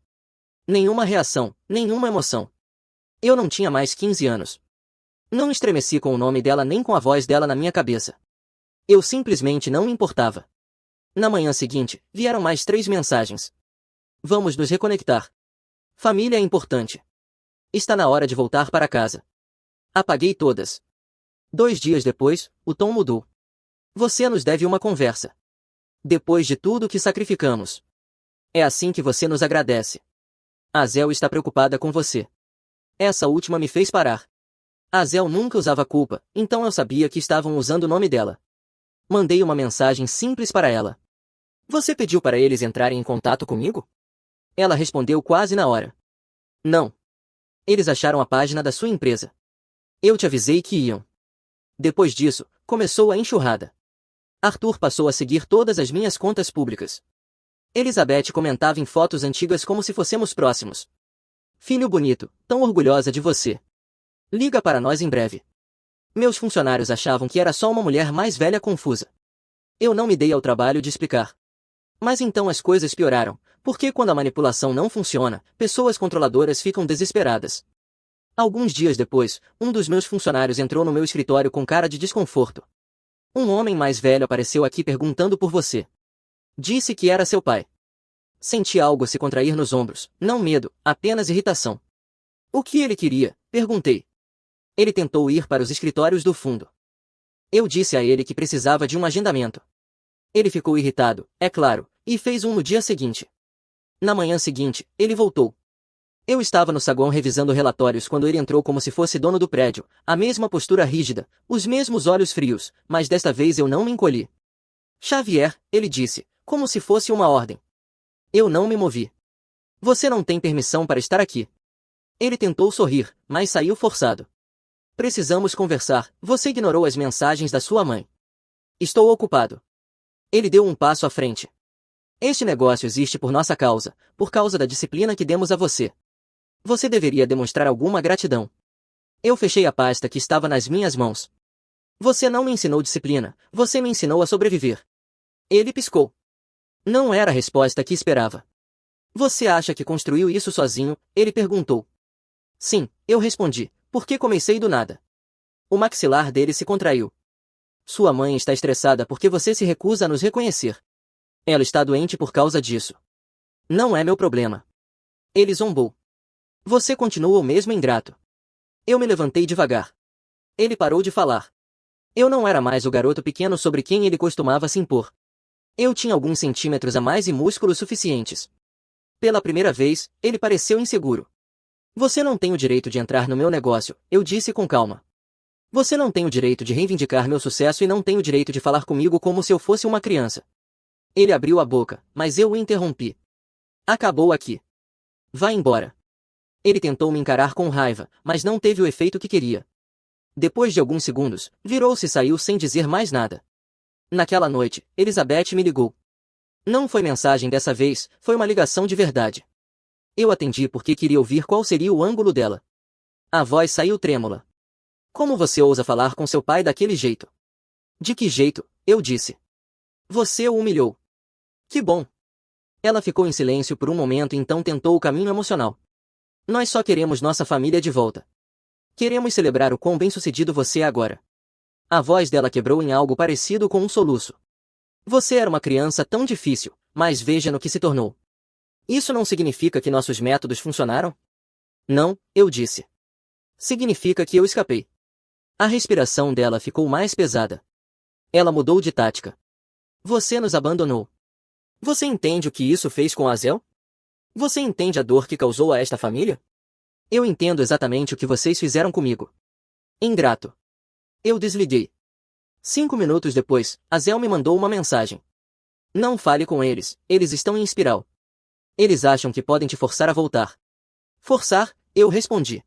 Nenhuma reação, nenhuma emoção. Eu não tinha mais 15 anos. Não estremeci com o nome dela nem com a voz dela na minha cabeça. Eu simplesmente não me importava. Na manhã seguinte, vieram mais 3 mensagens. Vamos nos reconectar. Família é importante. Está na hora de voltar para casa. Apaguei todas. 2 dias depois, o tom mudou. Você nos deve uma conversa. Depois de tudo que sacrificamos. É assim que você nos agradece. A Zel está preocupada com você. Essa última me fez parar. A Zel nunca usava culpa, então eu sabia que estavam usando o nome dela. Mandei uma mensagem simples para ela. Você pediu para eles entrarem em contato comigo? Ela respondeu quase na hora. Não. Eles acharam a página da sua empresa. Eu te avisei que iam. Depois disso, começou a enxurrada. Arthur passou a seguir todas as minhas contas públicas. Elizabeth comentava em fotos antigas como se fossemos próximos. Filho bonito, tão orgulhosa de você. Liga para nós em breve. Meus funcionários achavam que era só uma mulher mais velha confusa. Eu não me dei ao trabalho de explicar. Mas então as coisas pioraram, porque quando a manipulação não funciona, pessoas controladoras ficam desesperadas. Alguns dias depois, um dos meus funcionários entrou no meu escritório com cara de desconforto. Um homem mais velho apareceu aqui perguntando por você. Disse que era seu pai. Senti algo se contrair nos ombros, não medo, apenas irritação. O que ele queria? Perguntei. Ele tentou ir para os escritórios do fundo. Eu disse a ele que precisava de um agendamento. Ele ficou irritado, é claro, e fez um no dia seguinte. Na manhã seguinte, ele voltou. Eu estava no saguão revisando relatórios quando ele entrou como se fosse dono do prédio, a mesma postura rígida, os mesmos olhos frios, mas desta vez eu não me encolhi. Xavier, ele disse, como se fosse uma ordem. Eu não me movi. Você não tem permissão para estar aqui. Ele tentou sorrir, mas saiu forçado. Precisamos conversar, você ignorou as mensagens da sua mãe. Estou ocupado. Ele deu um passo à frente. Este negócio existe por nossa causa, por causa da disciplina que demos a você. Você deveria demonstrar alguma gratidão. Eu fechei a pasta que estava nas minhas mãos. Você não me ensinou disciplina, você me ensinou a sobreviver. Ele piscou. Não era a resposta que esperava. Você acha que construiu isso sozinho? Ele perguntou. Sim, eu respondi, porque comecei do nada. O maxilar dele se contraiu. Sua mãe está estressada porque você se recusa a nos reconhecer. Ela está doente por causa disso. Não é meu problema. Ele zombou. Você continua o mesmo ingrato. Eu me levantei devagar. Ele parou de falar. Eu não era mais o garoto pequeno sobre quem ele costumava se impor. Eu tinha alguns centímetros a mais e músculos suficientes. Pela primeira vez, ele pareceu inseguro. Você não tem o direito de entrar no meu negócio, eu disse com calma. Você não tem o direito de reivindicar meu sucesso e não tem o direito de falar comigo como se eu fosse uma criança. Ele abriu a boca, mas eu o interrompi. Acabou aqui. Vá embora. Ele tentou me encarar com raiva, mas não teve o efeito que queria. Depois de alguns segundos, virou-se e saiu sem dizer mais nada. Naquela noite, Elizabeth me ligou. Não foi mensagem dessa vez, foi uma ligação de verdade. Eu atendi porque queria ouvir qual seria o ângulo dela. A voz saiu trêmula. Como você ousa falar com seu pai daquele jeito? De que jeito? Eu disse. Você o humilhou. Que bom. Ela ficou em silêncio por um momento e então tentou o caminho emocional. Nós só queremos nossa família de volta. Queremos celebrar o quão bem-sucedido você é agora. A voz dela quebrou em algo parecido com um soluço. Você era uma criança tão difícil, mas veja no que se tornou. Isso não significa que nossos métodos funcionaram? Não, eu disse. Significa que eu escapei. A respiração dela ficou mais pesada. Ela mudou de tática. Você nos abandonou. Você entende o que isso fez com a Azel? Você entende a dor que causou a esta família? Eu entendo exatamente o que vocês fizeram comigo. Ingrato. Eu desliguei. 5 minutos depois, Azel me mandou uma mensagem. Não fale com eles, eles estão em espiral. Eles acham que podem te forçar a voltar. Forçar? Eu respondi.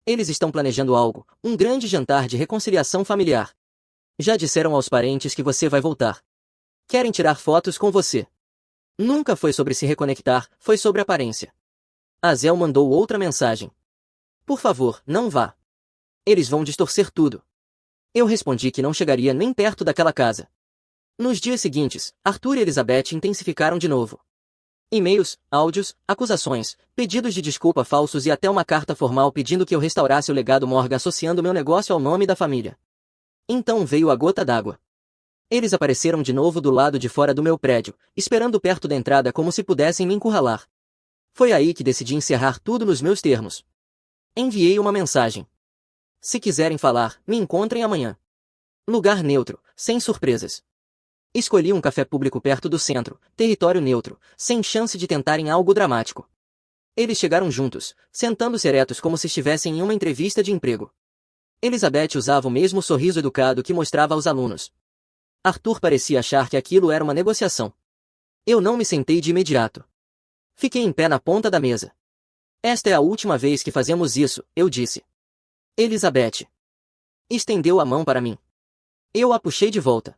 Eles estão planejando algo, um grande jantar de reconciliação familiar. Já disseram aos parentes que você vai voltar. Querem tirar fotos com você. Nunca foi sobre se reconectar, foi sobre aparência. Azel mandou outra mensagem. Por favor, não vá. Eles vão distorcer tudo. Eu respondi que não chegaria nem perto daquela casa. Nos dias seguintes, Arthur e Elizabeth intensificaram de novo. E-mails, áudios, acusações, pedidos de desculpa falsos e até uma carta formal pedindo que eu restaurasse o legado Morgan associando meu negócio ao nome da família. Então veio a gota d'água. Eles apareceram de novo do lado de fora do meu prédio, esperando perto da entrada como se pudessem me encurralar. Foi aí que decidi encerrar tudo nos meus termos. Enviei uma mensagem. Se quiserem falar, me encontrem amanhã. Lugar neutro, sem surpresas. Escolhi um café público perto do centro, território neutro, sem chance de tentarem algo dramático. Eles chegaram juntos, sentando-se eretos como se estivessem em uma entrevista de emprego. Elizabeth usava o mesmo sorriso educado que mostrava aos alunos. Arthur parecia achar que aquilo era uma negociação. Eu não me sentei de imediato. Fiquei em pé na ponta da mesa. Esta é a última vez que fazemos isso, eu disse. Elizabeth estendeu a mão para mim. Eu a puxei de volta.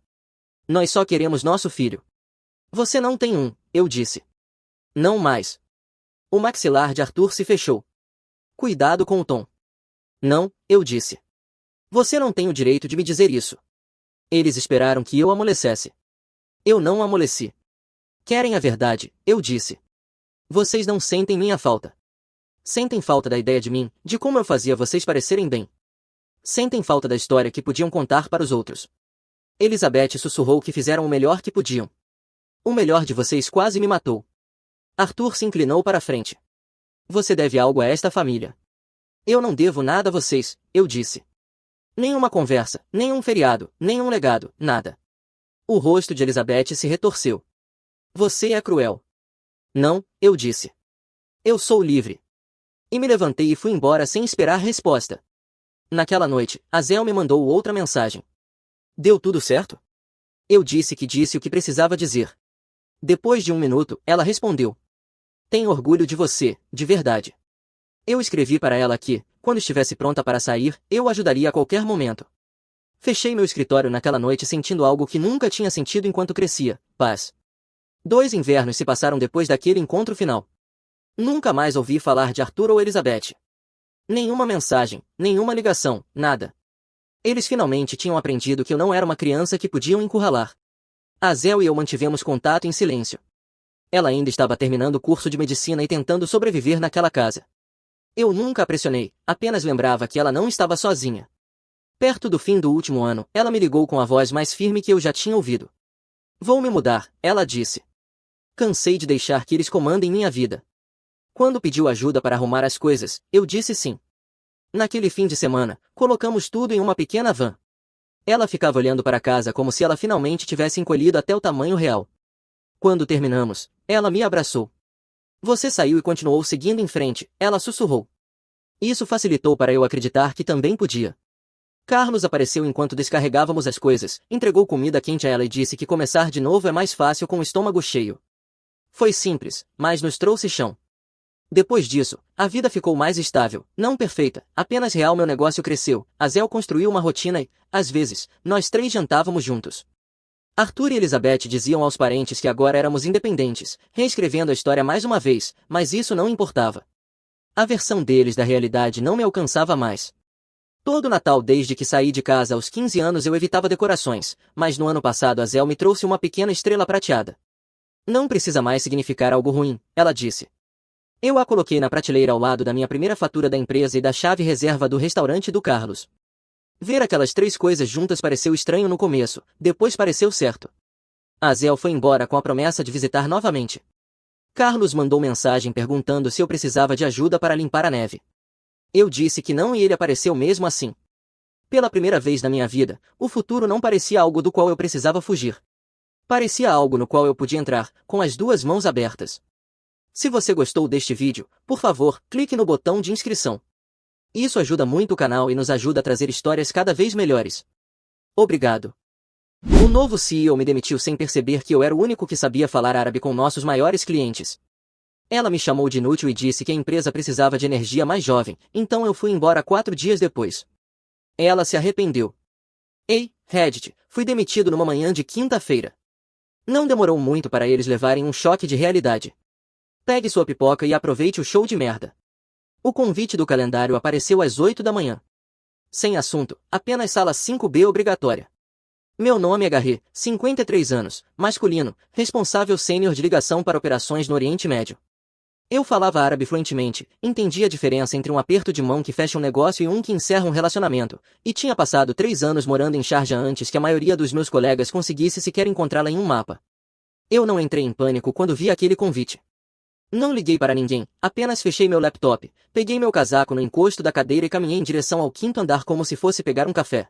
Nós só queremos nosso filho. Você não tem um, eu disse. Não mais. O maxilar de Arthur se fechou. Cuidado com o tom. Não, eu disse. Você não tem o direito de me dizer isso. Eles esperaram que eu amolecesse. Eu não amoleci. Querem a verdade, eu disse. Vocês não sentem minha falta. Sentem falta da ideia de mim, de como eu fazia vocês parecerem bem. Sentem falta da história que podiam contar para os outros. Elizabeth sussurrou que fizeram o melhor que podiam. O melhor de vocês quase me matou. Arthur se inclinou para a frente. Você deve algo a esta família. Eu não devo nada a vocês, eu disse. Nenhuma conversa, nenhum feriado, nenhum legado, nada. O rosto de Elizabeth se retorceu. Você é cruel. Não, eu disse. Eu sou livre. E me levantei e fui embora sem esperar resposta. Naquela noite, Azel me mandou outra mensagem. Deu tudo certo? Eu disse o que precisava dizer. Depois de 1 minuto, ela respondeu. Tenho orgulho de você, de verdade. Eu escrevi para ela que, quando estivesse pronta para sair, eu ajudaria a qualquer momento. Fechei meu escritório naquela noite sentindo algo que nunca tinha sentido enquanto crescia, paz. 2 invernos se passaram depois daquele encontro final. Nunca mais ouvi falar de Arthur ou Elizabeth. Nenhuma mensagem, nenhuma ligação, nada. Eles finalmente tinham aprendido que eu não era uma criança que podiam encurralar. Azel e eu mantivemos contato em silêncio. Ela ainda estava terminando o curso de medicina e tentando sobreviver naquela casa. Eu nunca a pressionei, apenas lembrava que ela não estava sozinha. Perto do fim do último ano, ela me ligou com a voz mais firme que eu já tinha ouvido. Vou me mudar, ela disse. Cansei de deixar que eles comandem minha vida. Quando pediu ajuda para arrumar as coisas, eu disse sim. Naquele fim de semana, colocamos tudo em uma pequena van. Ela ficava olhando para a casa como se ela finalmente tivesse encolhido até o tamanho real. Quando terminamos, ela me abraçou. Você saiu e continuou seguindo em frente, ela sussurrou. Isso facilitou para eu acreditar que também podia. Carlos apareceu enquanto descarregávamos as coisas, entregou comida quente a ela e disse que começar de novo é mais fácil com o estômago cheio. Foi simples, mas nos trouxe chão. Depois disso, a vida ficou mais estável, não perfeita, apenas real. Meu negócio cresceu, Azel construiu uma rotina e, às vezes, nós 3 jantávamos juntos. Arthur e Elizabeth diziam aos parentes que agora éramos independentes, reescrevendo a história mais uma vez, mas isso não importava. A versão deles da realidade não me alcançava mais. Todo Natal desde que saí de casa aos 15 anos eu evitava decorações, mas no ano passado Azel me trouxe uma pequena estrela prateada. Não precisa mais significar algo ruim, ela disse. Eu a coloquei na prateleira ao lado da minha primeira fatura da empresa e da chave reserva do restaurante do Carlos. Ver aquelas 3 coisas juntas pareceu estranho no começo, depois pareceu certo. Azel foi embora com a promessa de visitar novamente. Carlos mandou mensagem perguntando se eu precisava de ajuda para limpar a neve. Eu disse que não e ele apareceu mesmo assim. Pela primeira vez na minha vida, o futuro não parecia algo do qual eu precisava fugir. Parecia algo no qual eu podia entrar, com as 2 mãos abertas. Se você gostou deste vídeo, por favor, clique no botão de inscrição. Isso ajuda muito o canal e nos ajuda a trazer histórias cada vez melhores. Obrigado. O novo CEO me demitiu sem perceber que eu era o único que sabia falar árabe com nossos maiores clientes. Ela me chamou de inútil e disse que a empresa precisava de energia mais jovem, então eu fui embora 4 dias depois. Ela se arrependeu. Ei, Reddit, fui demitido numa manhã de quinta-feira. Não demorou muito para eles levarem um choque de realidade. Pegue sua pipoca e aproveite o show de merda. O convite do calendário apareceu às 8 da manhã. Sem assunto, apenas sala 5B obrigatória. Meu nome é Garret, 53 anos, masculino, responsável sênior de ligação para operações no Oriente Médio. Eu falava árabe fluentemente, entendia a diferença entre um aperto de mão que fecha um negócio e um que encerra um relacionamento, e tinha passado 3 anos morando em Sharjah antes que a maioria dos meus colegas conseguisse sequer encontrá-la em um mapa. Eu não entrei em pânico quando vi aquele convite. Não liguei para ninguém, apenas fechei meu laptop, peguei meu casaco no encosto da cadeira e caminhei em direção ao quinto andar como se fosse pegar um café.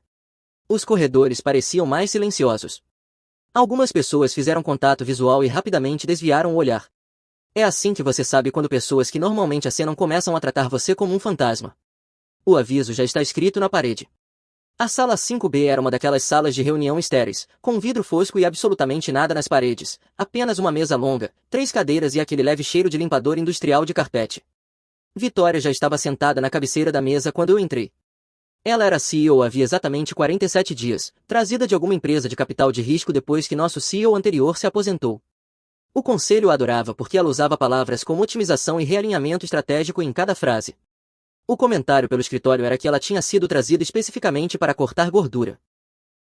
Os corredores pareciam mais silenciosos. Algumas pessoas fizeram contato visual e rapidamente desviaram o olhar. É assim que você sabe quando pessoas que normalmente acenam começam a tratar você como um fantasma. O aviso já está escrito na parede. A sala 5B era uma daquelas salas de reunião estéreis, com vidro fosco e absolutamente nada nas paredes, apenas uma mesa longa, 3 cadeiras e aquele leve cheiro de limpador industrial de carpete. Vitória já estava sentada na cabeceira da mesa quando eu entrei. Ela era CEO havia exatamente 47 dias, trazida de alguma empresa de capital de risco depois que nosso CEO anterior se aposentou. O conselho a adorava porque ela usava palavras como otimização e realinhamento estratégico em cada frase. O comentário pelo escritório era que ela tinha sido trazida especificamente para cortar gordura.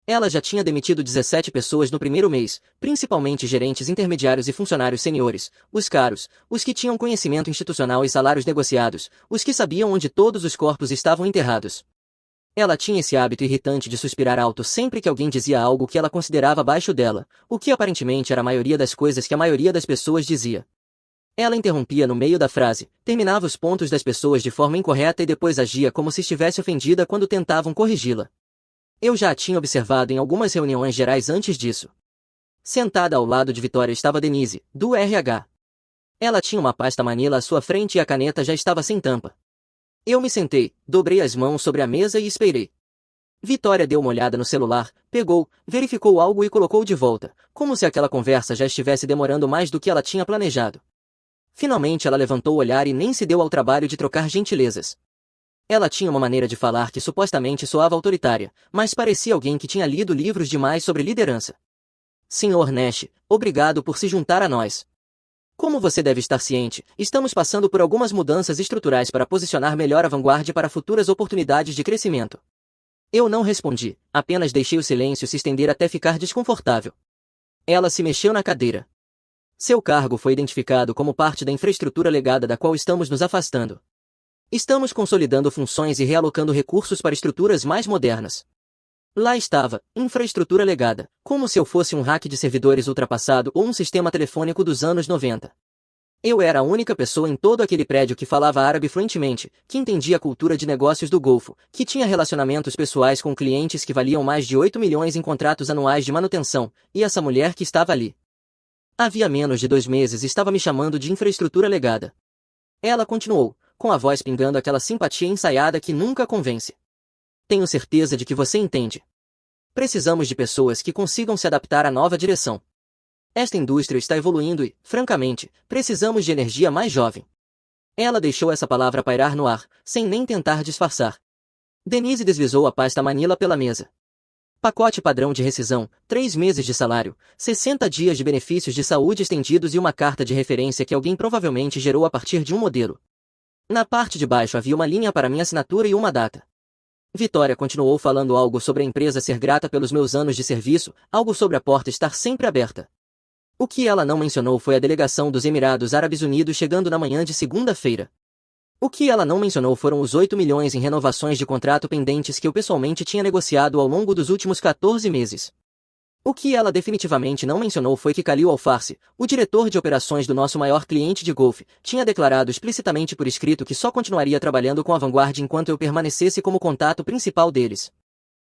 Ela já tinha demitido 17 pessoas no primeiro mês, principalmente gerentes intermediários e funcionários seniores, os caros, os que tinham conhecimento institucional e salários negociados, os que sabiam onde todos os corpos estavam enterrados. Ela tinha esse hábito irritante de suspirar alto sempre que alguém dizia algo que ela considerava abaixo dela, o que aparentemente era a maioria das coisas que a maioria das pessoas dizia. Ela interrompia no meio da frase, terminava os pontos das pessoas de forma incorreta e depois agia como se estivesse ofendida quando tentavam corrigi-la. Eu já a tinha observado em algumas reuniões gerais antes disso. Sentada ao lado de Vitória estava Denise, do RH. Ela tinha uma pasta Manila à sua frente e a caneta já estava sem tampa. Eu me sentei, dobrei as mãos sobre a mesa e esperei. Vitória deu uma olhada no celular, pegou, verificou algo e colocou de volta, como se aquela conversa já estivesse demorando mais do que ela tinha planejado. Finalmente ela levantou o olhar e nem se deu ao trabalho de trocar gentilezas. Ela tinha uma maneira de falar que supostamente soava autoritária, mas parecia alguém que tinha lido livros demais sobre liderança. Senhor Nash, obrigado por se juntar a nós. Como você deve estar ciente, estamos passando por algumas mudanças estruturais para posicionar melhor a vanguarda para futuras oportunidades de crescimento. Eu não respondi, apenas deixei o silêncio se estender até ficar desconfortável. Ela se mexeu na cadeira. Seu cargo foi identificado como parte da infraestrutura legada da qual estamos nos afastando. Estamos consolidando funções e realocando recursos para estruturas mais modernas. Lá estava, infraestrutura legada, como se eu fosse um hack de servidores ultrapassado ou um sistema telefônico dos anos 90. Eu era a única pessoa em todo aquele prédio que falava árabe fluentemente, que entendia a cultura de negócios do Golfo, que tinha relacionamentos pessoais com clientes que valiam mais de 8 milhões em contratos anuais de manutenção, e essa mulher que estava ali. Havia menos de 2 meses estava me chamando de infraestrutura legada. Ela continuou, com a voz pingando aquela simpatia ensaiada que nunca convence. Tenho certeza de que você entende. Precisamos de pessoas que consigam se adaptar à nova direção. Esta indústria está evoluindo e, francamente, precisamos de energia mais jovem. Ela deixou essa palavra pairar no ar, sem nem tentar disfarçar. Denise deslizou a pasta Manila pela mesa. Pacote padrão de rescisão, 3 meses de salário, 60 dias de benefícios de saúde estendidos e uma carta de referência que alguém provavelmente gerou a partir de um modelo. Na parte de baixo havia uma linha para minha assinatura e uma data. Vitória continuou falando algo sobre a empresa ser grata pelos meus anos de serviço, algo sobre a porta estar sempre aberta. O que ela não mencionou foi a delegação dos Emirados Árabes Unidos chegando na manhã de segunda-feira. O que ela não mencionou foram os 8 milhões em renovações de contrato pendentes que eu pessoalmente tinha negociado ao longo dos últimos 14 meses. O que ela definitivamente não mencionou foi que Khalil Al-Farsi, o diretor de operações do nosso maior cliente de golfe, tinha declarado explicitamente por escrito que só continuaria trabalhando com a Vanguard enquanto eu permanecesse como contato principal deles.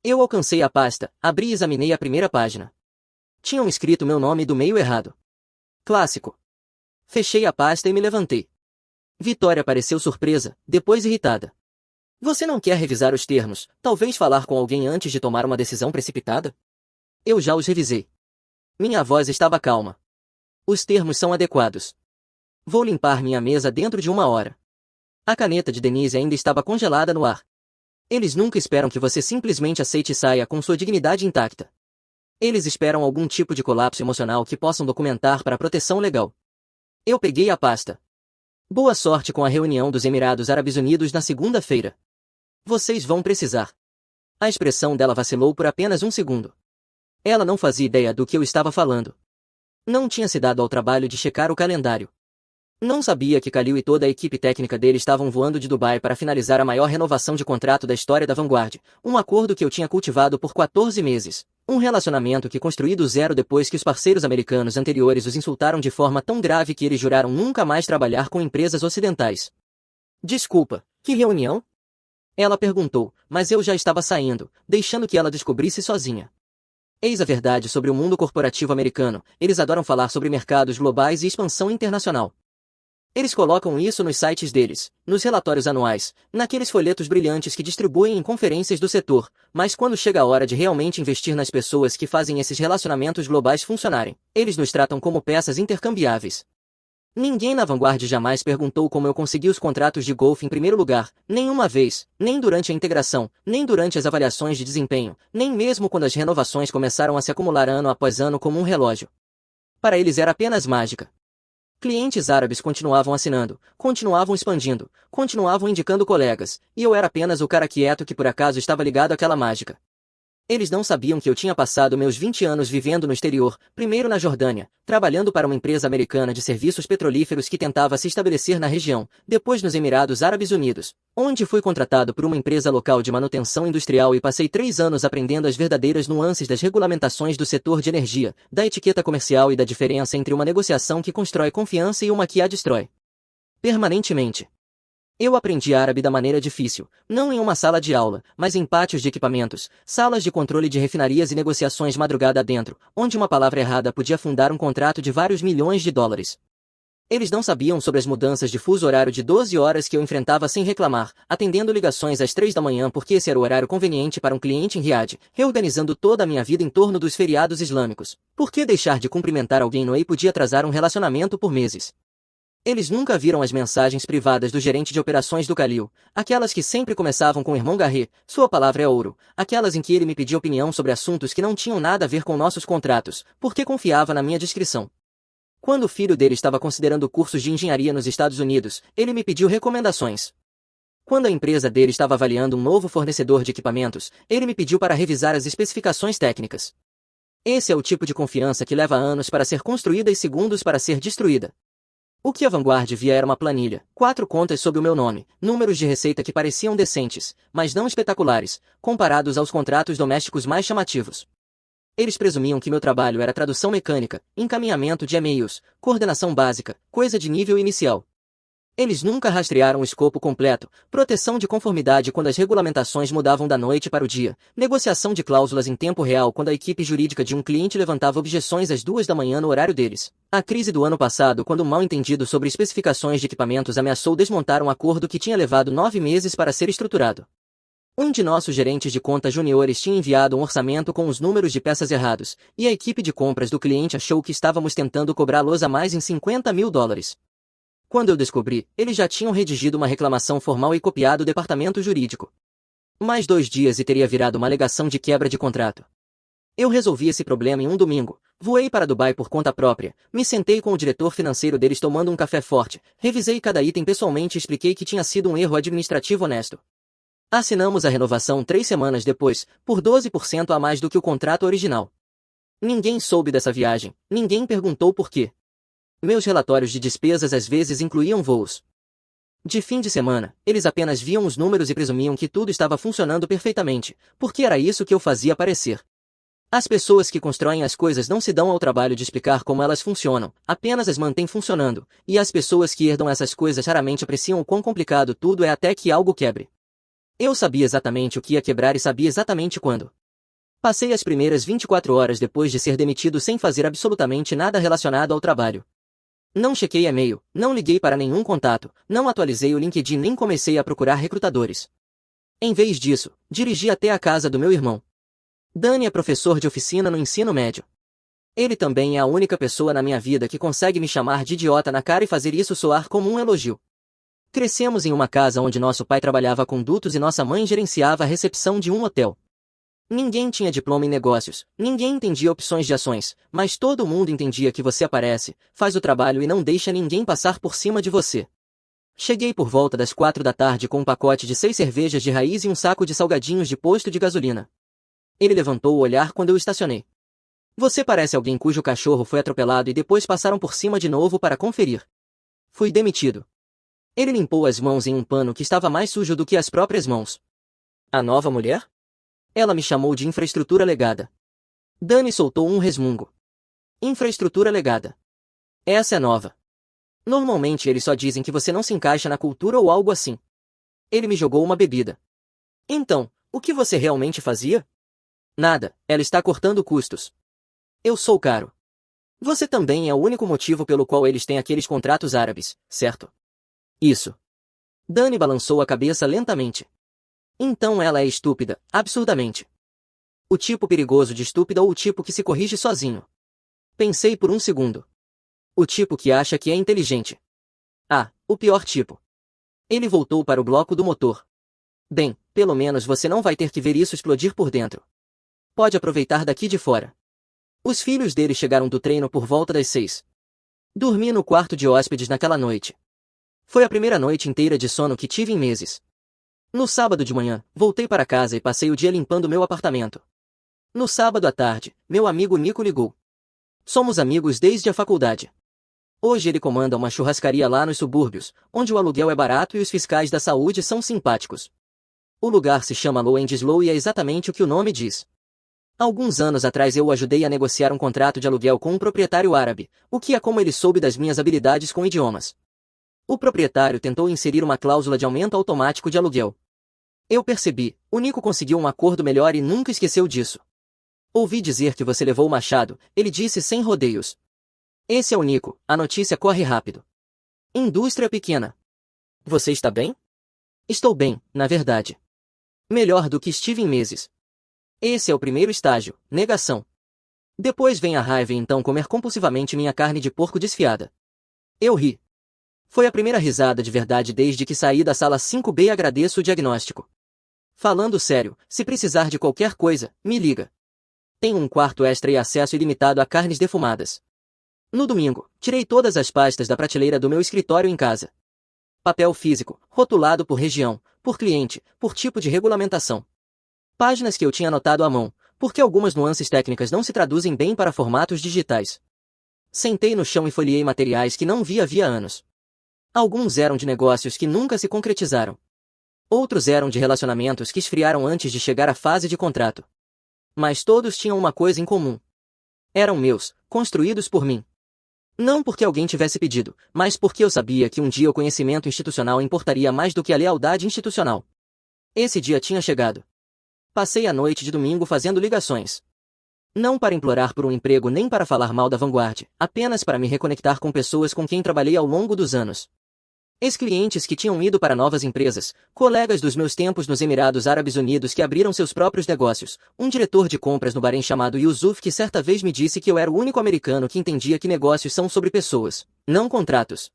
Eu alcancei a pasta, abri e examinei a primeira página. Tinham escrito meu nome do meio errado. Clássico. Fechei a pasta e me levantei. Vitória pareceu surpresa, depois irritada. Você não quer revisar os termos, talvez falar com alguém antes de tomar uma decisão precipitada? Eu já os revisei. Minha voz estava calma. Os termos são adequados. Vou limpar minha mesa dentro de 1 hora. A caneta de Denise ainda estava congelada no ar. Eles nunca esperam que você simplesmente aceite e saia com sua dignidade intacta. Eles esperam algum tipo de colapso emocional que possam documentar para proteção legal. Eu peguei a pasta. Boa sorte com a reunião dos Emirados Árabes Unidos na segunda-feira. Vocês vão precisar. A expressão dela vacilou por apenas um segundo. Ela não fazia ideia do que eu estava falando. Não tinha se dado ao trabalho de checar o calendário. Não sabia que Khalil e toda a equipe técnica dele estavam voando de Dubai para finalizar a maior renovação de contrato da história da Vanguard, um acordo que eu tinha cultivado por 14 meses. Um relacionamento que construí do zero depois que os parceiros americanos anteriores os insultaram de forma tão grave que eles juraram nunca mais trabalhar com empresas ocidentais. Desculpa, que reunião? Ela perguntou, mas eu já estava saindo, deixando que ela descobrisse sozinha. Eis a verdade sobre o mundo corporativo americano: eles adoram falar sobre mercados globais e expansão internacional. Eles colocam isso nos sites deles, nos relatórios anuais, naqueles folhetos brilhantes que distribuem em conferências do setor, mas quando chega a hora de realmente investir nas pessoas que fazem esses relacionamentos globais funcionarem, eles nos tratam como peças intercambiáveis. Ninguém na Vanguard jamais perguntou como eu consegui os contratos de golfe em primeiro lugar, nenhuma vez, nem durante a integração, nem durante as avaliações de desempenho, nem mesmo quando as renovações começaram a se acumular ano após ano como um relógio. Para eles era apenas mágica. Clientes árabes continuavam assinando, continuavam expandindo, continuavam indicando colegas, e eu era apenas o cara quieto que por acaso estava ligado àquela mágica. Eles não sabiam que eu tinha passado meus 20 anos vivendo no exterior, primeiro na Jordânia, trabalhando para uma empresa americana de serviços petrolíferos que tentava se estabelecer na região, depois nos Emirados Árabes Unidos, onde fui contratado por uma empresa local de manutenção industrial e passei 3 anos aprendendo as verdadeiras nuances das regulamentações do setor de energia, da etiqueta comercial e da diferença entre uma negociação que constrói confiança e uma que a destrói. Permanentemente. Eu aprendi árabe da maneira difícil, não em uma sala de aula, mas em pátios de equipamentos, salas de controle de refinarias e negociações madrugada adentro, onde uma palavra errada podia afundar um contrato de vários milhões de dólares. Eles não sabiam sobre as mudanças de fuso horário de 12 horas que eu enfrentava sem reclamar, atendendo ligações às 3 da manhã porque esse era o horário conveniente para um cliente em Riad, reorganizando toda a minha vida em torno dos feriados islâmicos. Por que deixar de cumprimentar alguém no EI podia atrasar um relacionamento por meses? Eles nunca viram as mensagens privadas do gerente de operações do Khalil, aquelas que sempre começavam com irmão Garret, sua palavra é ouro, aquelas em que ele me pedia opinião sobre assuntos que não tinham nada a ver com nossos contratos, porque confiava na minha discrição. Quando o filho dele estava considerando cursos de engenharia nos Estados Unidos, ele me pediu recomendações. Quando a empresa dele estava avaliando um novo fornecedor de equipamentos, ele me pediu para revisar as especificações técnicas. Esse é o tipo de confiança que leva anos para ser construída e segundos para ser destruída. O que a Vanguard via era uma planilha, 4 contas sob o meu nome, números de receita que pareciam decentes, mas não espetaculares, comparados aos contratos domésticos mais chamativos. Eles presumiam que meu trabalho era tradução mecânica, encaminhamento de e-mails, coordenação básica, coisa de nível inicial. Eles nunca rastrearam o escopo completo, proteção de conformidade quando as regulamentações mudavam da noite para o dia, negociação de cláusulas em tempo real quando a equipe jurídica de um cliente levantava objeções às 2 da manhã no horário deles. A crise do ano passado quando um mal-entendido sobre especificações de equipamentos ameaçou desmontar um acordo que tinha levado 9 meses para ser estruturado. Um de nossos gerentes de conta juniores tinha enviado um orçamento com os números de peças errados, e a equipe de compras do cliente achou que estávamos tentando cobrá-los a mais em $50 mil. Quando eu descobri, eles já tinham redigido uma reclamação formal e copiado o departamento jurídico. Mais 2 dias e teria virado uma alegação de quebra de contrato. Eu resolvi esse problema em um domingo, voei para Dubai por conta própria, me sentei com o diretor financeiro deles tomando um café forte, revisei cada item pessoalmente e expliquei que tinha sido um erro administrativo honesto. Assinamos a renovação 3 semanas depois, por 12% a mais do que o contrato original. Ninguém soube dessa viagem, ninguém perguntou por quê. Meus relatórios de despesas às vezes incluíam voos. De fim de semana, eles apenas viam os números e presumiam que tudo estava funcionando perfeitamente, porque era isso que eu fazia parecer. As pessoas que constroem as coisas não se dão ao trabalho de explicar como elas funcionam, apenas as mantêm funcionando, e as pessoas que herdam essas coisas raramente apreciam o quão complicado tudo é até que algo quebre. Eu sabia exatamente o que ia quebrar e sabia exatamente quando. Passei as primeiras 24 horas depois de ser demitido sem fazer absolutamente nada relacionado ao trabalho. Não chequei e-mail, não liguei para nenhum contato, não atualizei o LinkedIn nem comecei a procurar recrutadores. Em vez disso, dirigi até a casa do meu irmão. Danny é professor de oficina no ensino médio. Ele também é a única pessoa na minha vida que consegue me chamar de idiota na cara e fazer isso soar como um elogio. Crescemos em uma casa onde nosso pai trabalhava com dutos e nossa mãe gerenciava a recepção de um hotel. Ninguém tinha diploma em negócios, ninguém entendia opções de ações, mas todo mundo entendia que você aparece, faz o trabalho e não deixa ninguém passar por cima de você. Cheguei por volta das 4 da tarde com um pacote de 6 cervejas de raiz e um saco de salgadinhos de posto de gasolina. Ele levantou o olhar quando eu estacionei. Você parece alguém cujo cachorro foi atropelado e depois passaram por cima de novo para conferir. Fui demitido. Ele limpou as mãos em um pano que estava mais sujo do que as próprias mãos. A nova mulher? Ela me chamou de infraestrutura legada. Dani soltou um resmungo. Infraestrutura legada. Essa é nova. Normalmente eles só dizem que você não se encaixa na cultura ou algo assim. Ele me jogou uma bebida. Então, o que você realmente fazia? Nada, ela está cortando custos. Eu sou caro. Você também é o único motivo pelo qual eles têm aqueles contratos árabes, certo? Isso. Dani balançou a cabeça lentamente. Então ela é estúpida, absurdamente. O tipo perigoso de estúpida ou o tipo que se corrige sozinho? Pensei por um segundo. O tipo que acha que é inteligente. Ah, o pior tipo. Ele voltou para o bloco do motor. Bem, pelo menos você não vai ter que ver isso explodir por dentro. Pode aproveitar daqui de fora. Os filhos dele chegaram do treino por volta das 6. Dormi no quarto de hóspedes naquela noite. Foi a primeira noite inteira de sono que tive em meses. No sábado de manhã, voltei para casa e passei o dia limpando meu apartamento. No sábado à tarde, meu amigo Nico ligou. Somos amigos desde a faculdade. Hoje ele comanda uma churrascaria lá nos subúrbios, onde o aluguel é barato e os fiscais da saúde são simpáticos. O lugar se chama Low and Slow e é exatamente o que o nome diz. Alguns anos atrás eu o ajudei a negociar um contrato de aluguel com um proprietário árabe, o que é como ele soube das minhas habilidades com idiomas. O proprietário tentou inserir uma cláusula de aumento automático de aluguel. Eu percebi, o Nico conseguiu um acordo melhor e nunca esqueceu disso. Ouvi dizer que você levou o machado, ele disse sem rodeios. Esse é o Nico, a notícia corre rápido. Indústria pequena. Você está bem? Estou bem, na verdade. Melhor do que estive em meses. Esse é o primeiro estágio, negação. Depois vem a raiva e então comer compulsivamente minha carne de porco desfiada. Eu ri. Foi a primeira risada de verdade desde que saí da sala 5B e agradeço o diagnóstico. Falando sério, se precisar de qualquer coisa, me liga. Tenho um quarto extra e acesso ilimitado a carnes defumadas. No domingo, tirei todas as pastas da prateleira do meu escritório em casa. Papel físico, rotulado por região, por cliente, por tipo de regulamentação. Páginas que eu tinha anotado à mão, porque algumas nuances técnicas não se traduzem bem para formatos digitais. Sentei no chão e folheei materiais que não via havia anos. Alguns eram de negócios que nunca se concretizaram. Outros eram de relacionamentos que esfriaram antes de chegar à fase de contrato. Mas todos tinham uma coisa em comum. Eram meus, construídos por mim. Não porque alguém tivesse pedido, mas porque eu sabia que um dia o conhecimento institucional importaria mais do que a lealdade institucional. Esse dia tinha chegado. Passei a noite de domingo fazendo ligações. Não para implorar por um emprego nem para falar mal da Vanguard, apenas para me reconectar com pessoas com quem trabalhei ao longo dos anos. Ex-clientes que tinham ido para novas empresas, colegas dos meus tempos nos Emirados Árabes Unidos que abriram seus próprios negócios, um diretor de compras no Bahrein chamado Yusuf que certa vez me disse que eu era o único americano que entendia que negócios são sobre pessoas, não contratos.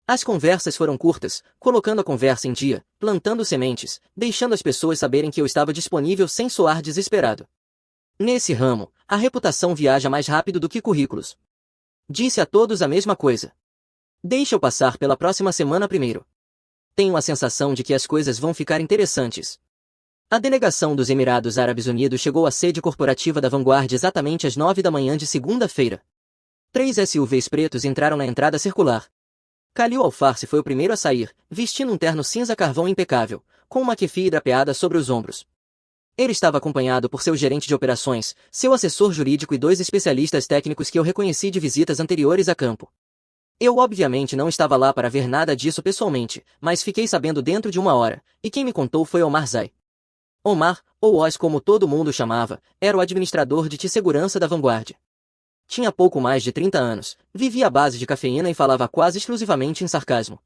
As conversas foram curtas, colocando a conversa em dia, plantando sementes, deixando as pessoas saberem que eu estava disponível sem soar desesperado. Nesse ramo, a reputação viaja mais rápido do que currículos. Disse a todos a mesma coisa. Deixa eu passar pela próxima semana primeiro. Tenho a sensação de que as coisas vão ficar interessantes. A delegação dos Emirados Árabes Unidos chegou à sede corporativa da Vanguard exatamente às 9 da manhã de segunda-feira. 3 SUVs pretos entraram na entrada circular. Khalil Al-Farsi foi o primeiro a sair, vestindo um terno cinza carvão impecável, com uma kefir drapeada sobre os ombros. Ele estava acompanhado por seu gerente de operações, seu assessor jurídico e 2 especialistas técnicos que eu reconheci de visitas anteriores a campo. Eu obviamente não estava lá para ver nada disso pessoalmente, mas fiquei sabendo dentro de uma hora, e quem me contou foi Omar Zai. Omar, ou Oz como todo mundo o chamava, era o administrador de segurança da Vanguard. Tinha pouco mais de 30 anos, vivia à base de cafeína e falava quase exclusivamente em sarcasmo.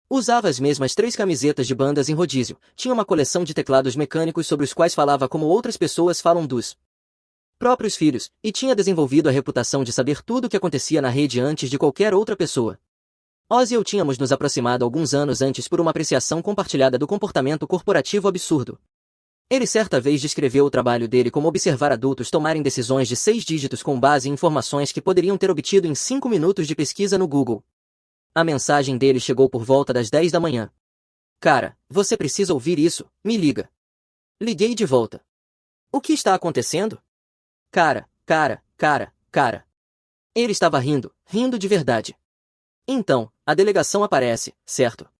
Usava as mesmas 3 camisetas de bandas em rodízio, tinha uma coleção de teclados mecânicos sobre os quais falava como outras pessoas falam dos próprios filhos, e tinha desenvolvido a reputação de saber tudo o que acontecia na rede antes de qualquer outra pessoa. Oz e eu tínhamos nos aproximado alguns anos antes por uma apreciação compartilhada do comportamento corporativo absurdo. Ele certa vez descreveu o trabalho dele como observar adultos tomarem decisões de 6 dígitos com base em informações que poderiam ter obtido em 5 minutos de pesquisa no Google. A mensagem dele chegou por volta das 10 da manhã. Cara, você precisa ouvir isso, me liga. Liguei de volta. O que está acontecendo? Cara, Cara. Ele estava rindo, rindo de verdade. Então, a delegação aparece, certo?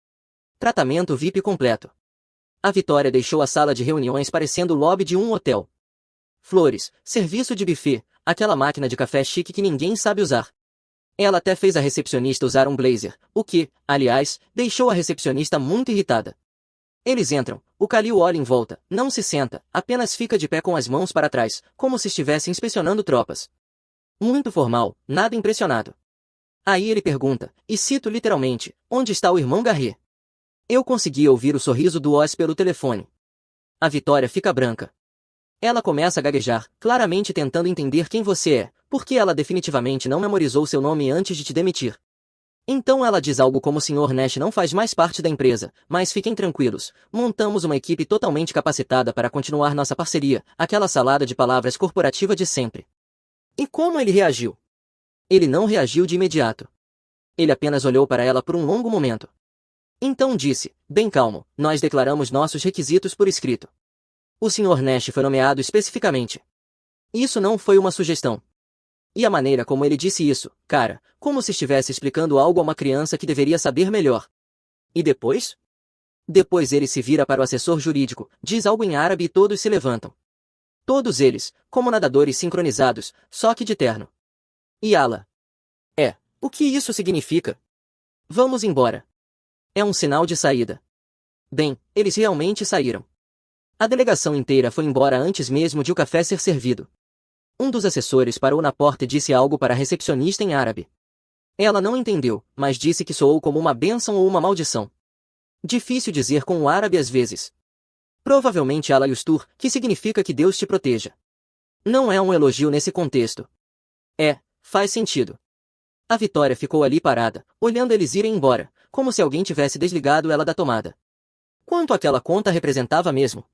Tratamento VIP completo. A Vitória deixou a sala de reuniões parecendo o lobby de um hotel. Flores, serviço de buffet, aquela máquina de café chique que ninguém sabe usar. Ela até fez a recepcionista usar um blazer, o que, aliás, deixou a recepcionista muito irritada. Eles entram, o Kalil olha em volta, não se senta, apenas fica de pé com as mãos para trás, como se estivesse inspecionando tropas. Muito formal, nada impressionado. Aí ele pergunta, e cito literalmente, onde está o irmão Garret? Eu conseguia ouvir o sorriso do Oz pelo telefone. A Vitória fica branca. Ela começa a gaguejar, claramente tentando entender quem você é, porque ela definitivamente não memorizou seu nome antes de te demitir. Então ela diz algo como o Sr. Nash não faz mais parte da empresa, mas fiquem tranquilos, montamos uma equipe totalmente capacitada para continuar nossa parceria, aquela salada de palavras corporativa de sempre. E como ele reagiu? Ele não reagiu de imediato. Ele apenas olhou para ela por um longo momento. Então disse, bem calmo, nós declaramos nossos requisitos por escrito. O Sr. Nash foi nomeado especificamente. Isso não foi uma sugestão. E a maneira como ele disse isso, cara, como se estivesse explicando algo a uma criança que deveria saber melhor. E depois? Depois ele se vira para o assessor jurídico, diz algo em árabe e todos se levantam. Todos eles, como nadadores sincronizados, só que de terno. E Ala. O que isso significa? Vamos embora. É um sinal de saída. Bem, eles realmente saíram. A delegação inteira foi embora antes mesmo de o café ser servido. Um dos assessores parou na porta e disse algo para a recepcionista em árabe. Ela não entendeu, mas disse que soou como uma bênção ou uma maldição. Difícil dizer com o árabe às vezes. Provavelmente Allah Yustur, que significa que Deus te proteja. Não é um elogio nesse contexto. Faz sentido. A Vitória ficou ali parada, olhando eles irem embora, como se alguém tivesse desligado ela da tomada. Quanto aquela conta representava mesmo?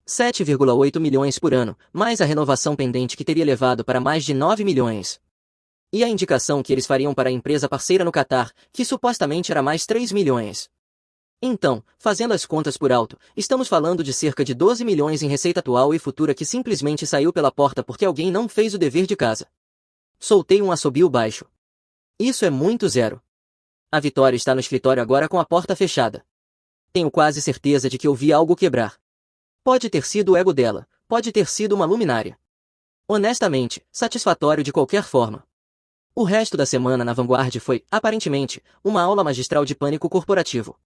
7,8 milhões por ano, mais a renovação pendente que teria levado para mais de 9 milhões. E a indicação que eles fariam para a empresa parceira no Catar, que supostamente era mais 3 milhões. Então, fazendo as contas por alto, estamos falando de cerca de 12 milhões em receita atual e futura que simplesmente saiu pela porta porque alguém não fez o dever de casa. Soltei um assobio baixo. Isso é muito zero. A Vitória está no escritório agora com a porta fechada. Tenho quase certeza de que ouvi algo quebrar. Pode ter sido o ego dela, pode ter sido uma luminária. Honestamente, satisfatório de qualquer forma. O resto da semana na Vanguard foi, aparentemente, uma aula magistral de pânico corporativo.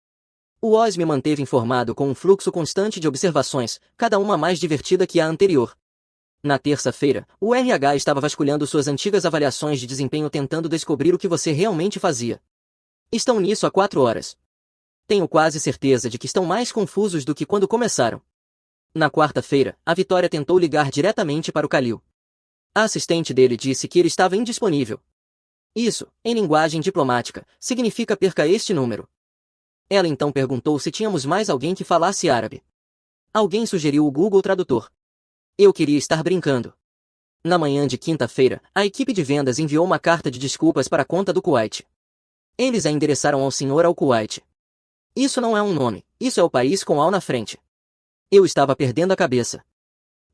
O Oz me manteve informado com um fluxo constante de observações, cada uma mais divertida que a anterior. Na terça-feira, o RH estava vasculhando suas antigas avaliações de desempenho tentando descobrir o que você realmente fazia. Estão nisso há 4 horas. Tenho quase certeza de que estão mais confusos do que quando começaram. Na quarta-feira, a Vitória tentou ligar diretamente para o Kalil. A assistente dele disse que ele estava indisponível. Isso, em linguagem diplomática, significa perca este número. Ela então perguntou se tínhamos mais alguém que falasse árabe. Alguém sugeriu o Google Tradutor. Eu queria estar brincando. Na manhã de quinta-feira, a equipe de vendas enviou uma carta de desculpas para a conta do Kuwait. Eles a endereçaram ao Sr. Al-Kuwait. Isso não é um nome, isso é o país com Al na frente. Eu estava perdendo a cabeça.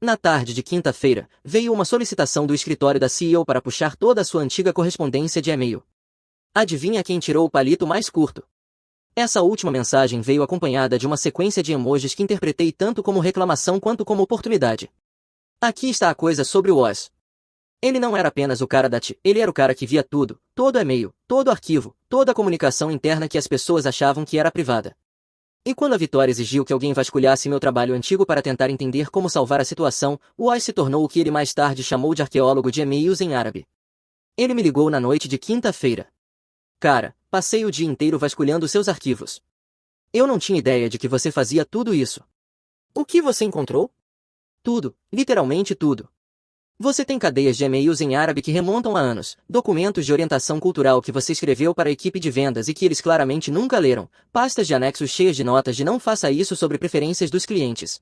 Na tarde de quinta-feira, veio uma solicitação do escritório da CEO para puxar toda a sua antiga correspondência de e-mail. Adivinha quem tirou o palito mais curto? Essa última mensagem veio acompanhada de uma sequência de emojis que interpretei tanto como reclamação quanto como oportunidade. Aqui está a coisa sobre o Oz. Ele não era apenas o cara da TI, ele era o cara que via tudo, todo e-mail, todo arquivo, toda a comunicação interna que as pessoas achavam que era privada. E quando a Vitória exigiu que alguém vasculhasse meu trabalho antigo para tentar entender como salvar a situação, o Oz se tornou o que ele mais tarde chamou de arqueólogo de e-mails em árabe. Ele me ligou na noite de quinta-feira. Cara, passei o dia inteiro vasculhando seus arquivos. Eu não tinha ideia de que você fazia tudo isso. O que você encontrou? Tudo, literalmente tudo. Você tem cadeias de e-mails em árabe que remontam a anos, documentos de orientação cultural que você escreveu para a equipe de vendas e que eles claramente nunca leram, pastas de anexos cheias de notas de não faça isso sobre preferências dos clientes.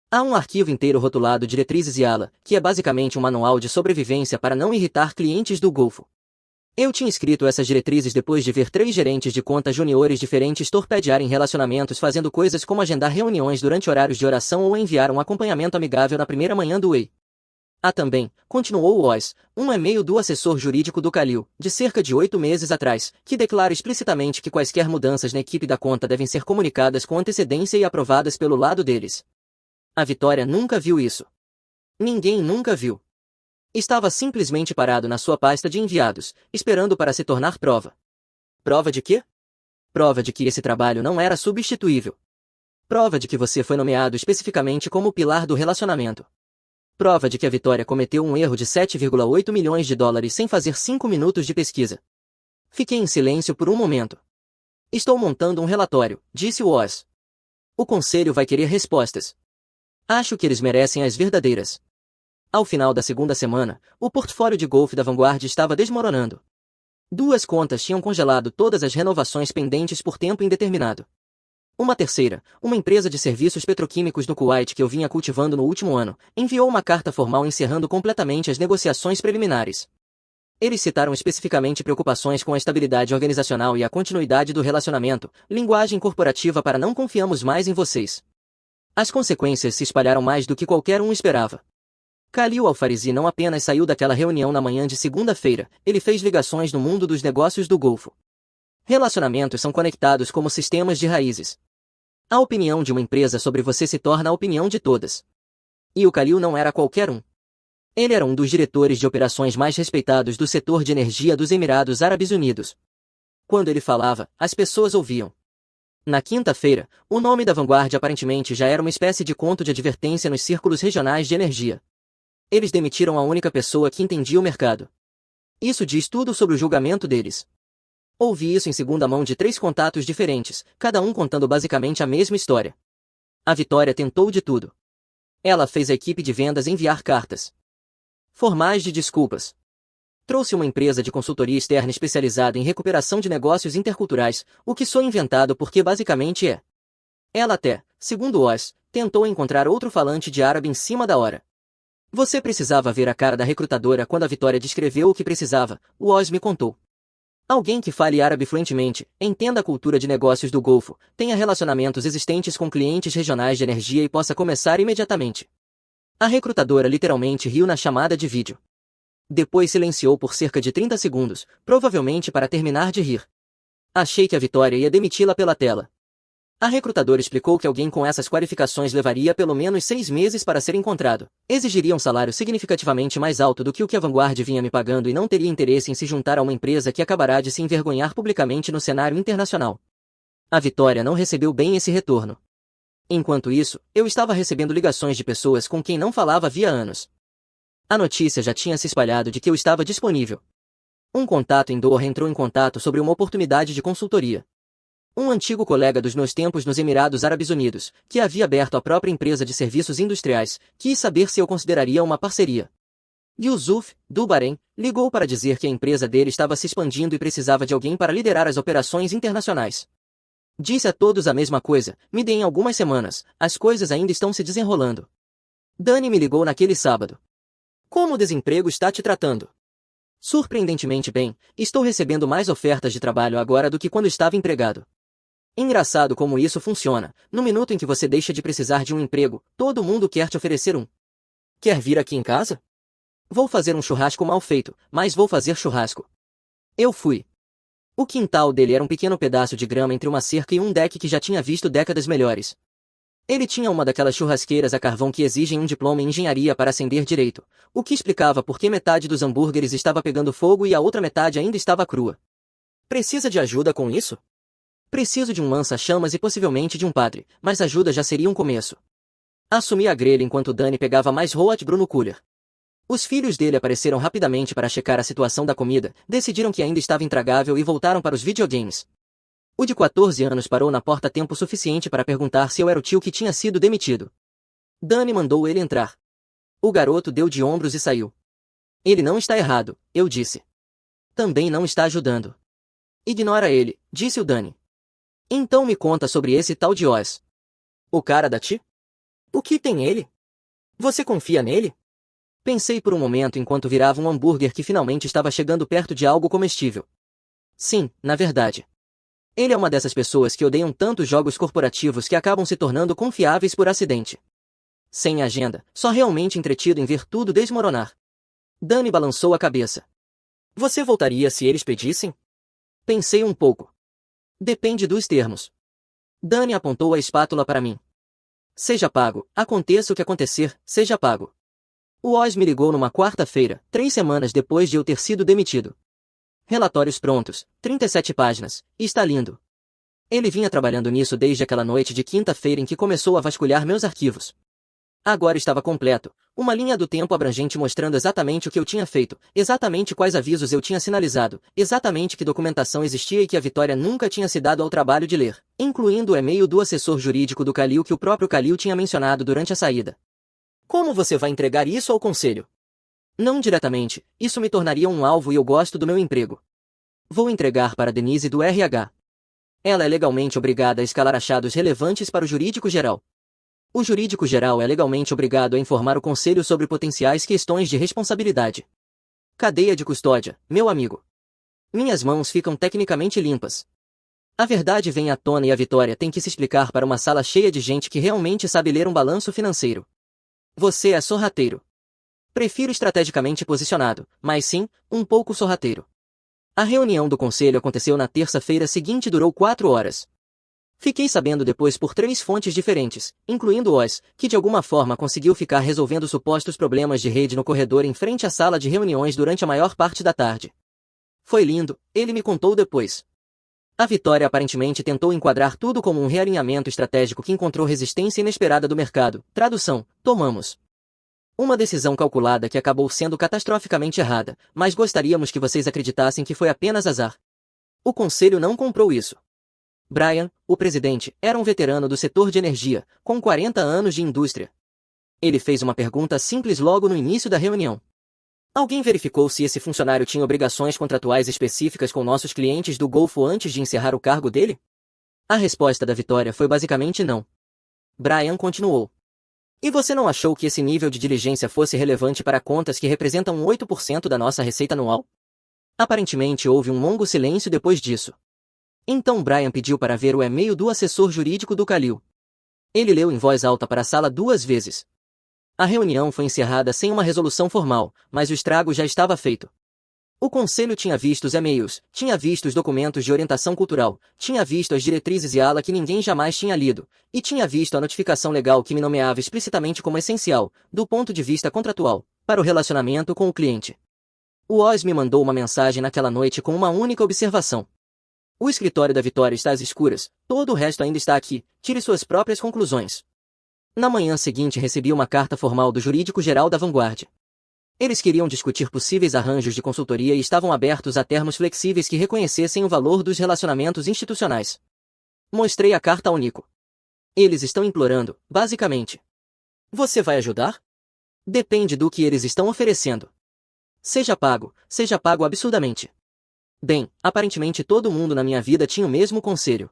Há um arquivo inteiro rotulado Diretrizes Yala, que é basicamente um manual de sobrevivência para não irritar clientes do Golfo. Eu tinha escrito essas diretrizes depois de ver 3 gerentes de conta juniores diferentes torpedearem relacionamentos fazendo coisas como agendar reuniões durante horários de oração ou enviar um acompanhamento amigável na primeira manhã do Whey. Há também, continuou Oz, um e-mail do assessor jurídico do Khalil, de cerca de 8 meses atrás, que declara explicitamente que quaisquer mudanças na equipe da conta devem ser comunicadas com antecedência e aprovadas pelo lado deles. A Vitória nunca viu isso. Ninguém nunca viu. Estava simplesmente parado na sua pasta de enviados, esperando para se tornar prova. Prova de quê? Prova de que esse trabalho não era substituível. Prova de que você foi nomeado especificamente como o pilar do relacionamento. Prova de que a Vitória cometeu um erro de 7,8 milhões de dólares sem fazer 5 minutos de pesquisa. Fiquei em silêncio por um momento. Estou montando um relatório, disse Oz. O conselho vai querer respostas. Acho que eles merecem as verdadeiras. Ao final da segunda semana, o portfólio de golfe da Vanguard estava desmoronando. 2 contas tinham congelado todas as renovações pendentes por tempo indeterminado. Uma terceira, uma empresa de serviços petroquímicos no Kuwait que eu vinha cultivando no último ano, enviou uma carta formal encerrando completamente as negociações preliminares. Eles citaram especificamente preocupações com a estabilidade organizacional e a continuidade do relacionamento, linguagem corporativa para não confiamos mais em vocês. As consequências se espalharam mais do que qualquer um esperava. Khalil Al-Farisi não apenas saiu daquela reunião na manhã de segunda-feira, ele fez ligações no mundo dos negócios do Golfo. Relacionamentos são conectados como sistemas de raízes. A opinião de uma empresa sobre você se torna a opinião de todas. E o Khalil não era qualquer um. Ele era um dos diretores de operações mais respeitados do setor de energia dos Emirados Árabes Unidos. Quando ele falava, as pessoas ouviam. Na quinta-feira, o nome da Vanguard aparentemente já era uma espécie de conto de advertência nos círculos regionais de energia. Eles demitiram a única pessoa que entendia o mercado. Isso diz tudo sobre o julgamento deles. Ouvi isso em segunda mão de 3 contatos diferentes, cada um contando basicamente a mesma história. A Vitória tentou de tudo. Ela fez a equipe de vendas enviar cartas formais de desculpas. Trouxe uma empresa de consultoria externa especializada em recuperação de negócios interculturais, o que sou inventado porque basicamente é. Ela até, segundo Oz, tentou encontrar outro falante de árabe em cima da hora. Você precisava ver a cara da recrutadora quando a Vitória descreveu o que precisava, o Oz me contou. Alguém que fale árabe fluentemente, entenda a cultura de negócios do Golfo, tenha relacionamentos existentes com clientes regionais de energia e possa começar imediatamente. A recrutadora literalmente riu na chamada de vídeo. Depois silenciou por cerca de 30 segundos, provavelmente para terminar de rir. Achei que a Vitória ia demiti-la pela tela. A recrutadora explicou que alguém com essas qualificações levaria pelo menos 6 meses para ser encontrado, exigiria um salário significativamente mais alto do que o que a Vanguard vinha me pagando e não teria interesse em se juntar a uma empresa que acabará de se envergonhar publicamente no cenário internacional. A Vitória não recebeu bem esse retorno. Enquanto isso, eu estava recebendo ligações de pessoas com quem não falava havia anos. A notícia já tinha se espalhado de que eu estava disponível. Um contato em Doha entrou em contato sobre uma oportunidade de consultoria. Um antigo colega dos meus tempos nos Emirados Árabes Unidos, que havia aberto a própria empresa de serviços industriais, quis saber se eu consideraria uma parceria. Yusuf, do Bahrein, ligou para dizer que a empresa dele estava se expandindo e precisava de alguém para liderar as operações internacionais. Disse a todos a mesma coisa, me deem algumas semanas, as coisas ainda estão se desenrolando. Dani me ligou naquele sábado. Como o desemprego está te tratando? Surpreendentemente bem, estou recebendo mais ofertas de trabalho agora do que quando estava empregado. Engraçado como isso funciona. No minuto em que você deixa de precisar de um emprego, todo mundo quer te oferecer um. Quer vir aqui em casa? Vou fazer um churrasco mal feito, mas vou fazer churrasco. Eu fui. O quintal dele era um pequeno pedaço de grama entre uma cerca e um deck que já tinha visto décadas melhores. Ele tinha uma daquelas churrasqueiras a carvão que exigem um diploma em engenharia para acender direito, o que explicava por que metade dos hambúrgueres estava pegando fogo e a outra metade ainda estava crua. Precisa de ajuda com isso? Preciso de um lança-chamas e possivelmente de um padre, mas ajuda já seria um começo. Assumi a grelha enquanto Dani pegava mais Roat Brew no cooler. Os filhos dele apareceram rapidamente para checar a situação da comida, decidiram que ainda estava intragável e voltaram para os videogames. O de 14 anos parou na porta tempo suficiente para perguntar se eu era o tio que tinha sido demitido. Dani mandou ele entrar. O garoto deu de ombros e saiu. Ele não está errado, eu disse. Também não está ajudando. Ignora ele, disse o Dani. Então me conta sobre esse tal de Oz. O cara da Ti? O que tem ele? Você confia nele? Pensei por um momento enquanto virava um hambúrguer que finalmente estava chegando perto de algo comestível. Sim, na verdade. Ele é uma dessas pessoas que odeiam tanto jogos corporativos que acabam se tornando confiáveis por acidente. Sem agenda, só realmente entretido em ver tudo desmoronar. Dani balançou a cabeça. Você voltaria se eles pedissem? Pensei um pouco. Depende dos termos. Dani apontou a espátula para mim. Seja pago, aconteça o que acontecer, seja pago. O Oz me ligou numa quarta-feira, 3 semanas depois de eu ter sido demitido. Relatórios prontos, 37 páginas, e está lindo. Ele vinha trabalhando nisso desde aquela noite de quinta-feira em que começou a vasculhar meus arquivos. Agora estava completo, uma linha do tempo abrangente mostrando exatamente o que eu tinha feito, exatamente quais avisos eu tinha sinalizado, exatamente que documentação existia e que a Vitória nunca tinha se dado ao trabalho de ler, incluindo o e-mail do assessor jurídico do Kalil que o próprio Kalil tinha mencionado durante a saída. Como você vai entregar isso ao conselho? Não diretamente, isso me tornaria um alvo e eu gosto do meu emprego. Vou entregar para Denise do RH. Ela é legalmente obrigada a escalar achados relevantes para o jurídico geral. O jurídico geral é legalmente obrigado a informar o conselho sobre potenciais questões de responsabilidade. Cadeia de custódia, meu amigo. Minhas mãos ficam tecnicamente limpas. A verdade vem à tona e a Vitória tem que se explicar para uma sala cheia de gente que realmente sabe ler um balanço financeiro. Você é sorrateiro. Prefiro estrategicamente posicionado, mas sim, um pouco sorrateiro. A reunião do conselho aconteceu na terça-feira seguinte e durou 4 horas. Fiquei sabendo depois por 3 fontes diferentes, incluindo Oz, que de alguma forma conseguiu ficar resolvendo supostos problemas de rede no corredor em frente à sala de reuniões durante a maior parte da tarde. Foi lindo, ele me contou depois. A Vitória aparentemente tentou enquadrar tudo como um realinhamento estratégico que encontrou resistência inesperada do mercado. Tradução: tomamos uma decisão calculada que acabou sendo catastroficamente errada, mas gostaríamos que vocês acreditassem que foi apenas azar. O conselho não comprou isso. Brian, o presidente, era um veterano do setor de energia, com 40 anos de indústria. Ele fez uma pergunta simples logo no início da reunião. Alguém verificou se esse funcionário tinha obrigações contratuais específicas com nossos clientes do Golfo antes de encerrar o cargo dele? A resposta da Vitória foi basicamente não. Brian continuou. E você não achou que esse nível de diligência fosse relevante para contas que representam 8% da nossa receita anual? Aparentemente houve um longo silêncio depois disso. Então Brian pediu para ver o e-mail do assessor jurídico do Kalil. Ele leu em voz alta para a sala 2 vezes. A reunião foi encerrada sem uma resolução formal, mas o estrago já estava feito. O conselho tinha visto os e-mails, tinha visto os documentos de orientação cultural, tinha visto as diretrizes e ala que ninguém jamais tinha lido, e tinha visto a notificação legal que me nomeava explicitamente como essencial, do ponto de vista contratual, para o relacionamento com o cliente. O Oz me mandou uma mensagem naquela noite com uma única observação. O escritório da Vitória está às escuras, todo o resto ainda está aqui, tire suas próprias conclusões. Na manhã seguinte recebi uma carta formal do jurídico geral da Vanguard. Eles queriam discutir possíveis arranjos de consultoria e estavam abertos a termos flexíveis que reconhecessem o valor dos relacionamentos institucionais. Mostrei a carta ao Nico. Eles estão implorando, basicamente. Você vai ajudar? Depende do que eles estão oferecendo. Seja pago absurdamente. Bem, aparentemente todo mundo na minha vida tinha o mesmo conselho.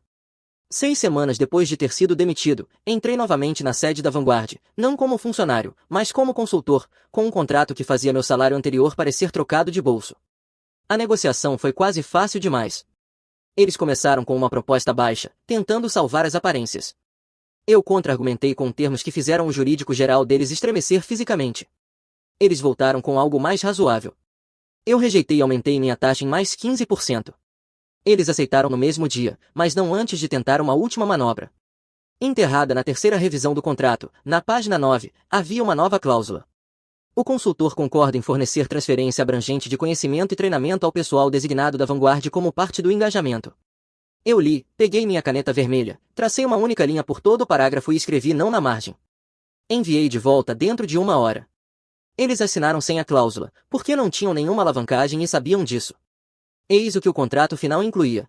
6 semanas depois de ter sido demitido, entrei novamente na sede da Vanguard, não como funcionário, mas como consultor, com um contrato que fazia meu salário anterior parecer trocado de bolso. A negociação foi quase fácil demais. Eles começaram com uma proposta baixa, tentando salvar as aparências. Eu contra-argumentei com termos que fizeram o jurídico geral deles estremecer fisicamente. Eles voltaram com algo mais razoável. Eu rejeitei e aumentei minha taxa em mais 15%. Eles aceitaram no mesmo dia, mas não antes de tentar uma última manobra. Enterrada na terceira revisão do contrato, na página 9, havia uma nova cláusula. O consultor concorda em fornecer transferência abrangente de conhecimento e treinamento ao pessoal designado da Vanguard como parte do engajamento. Eu li, peguei minha caneta vermelha, tracei uma única linha por todo o parágrafo e escrevi não na margem. Enviei de volta dentro de 1 hora. Eles assinaram sem a cláusula, porque não tinham nenhuma alavancagem e sabiam disso. Eis o que o contrato final incluía.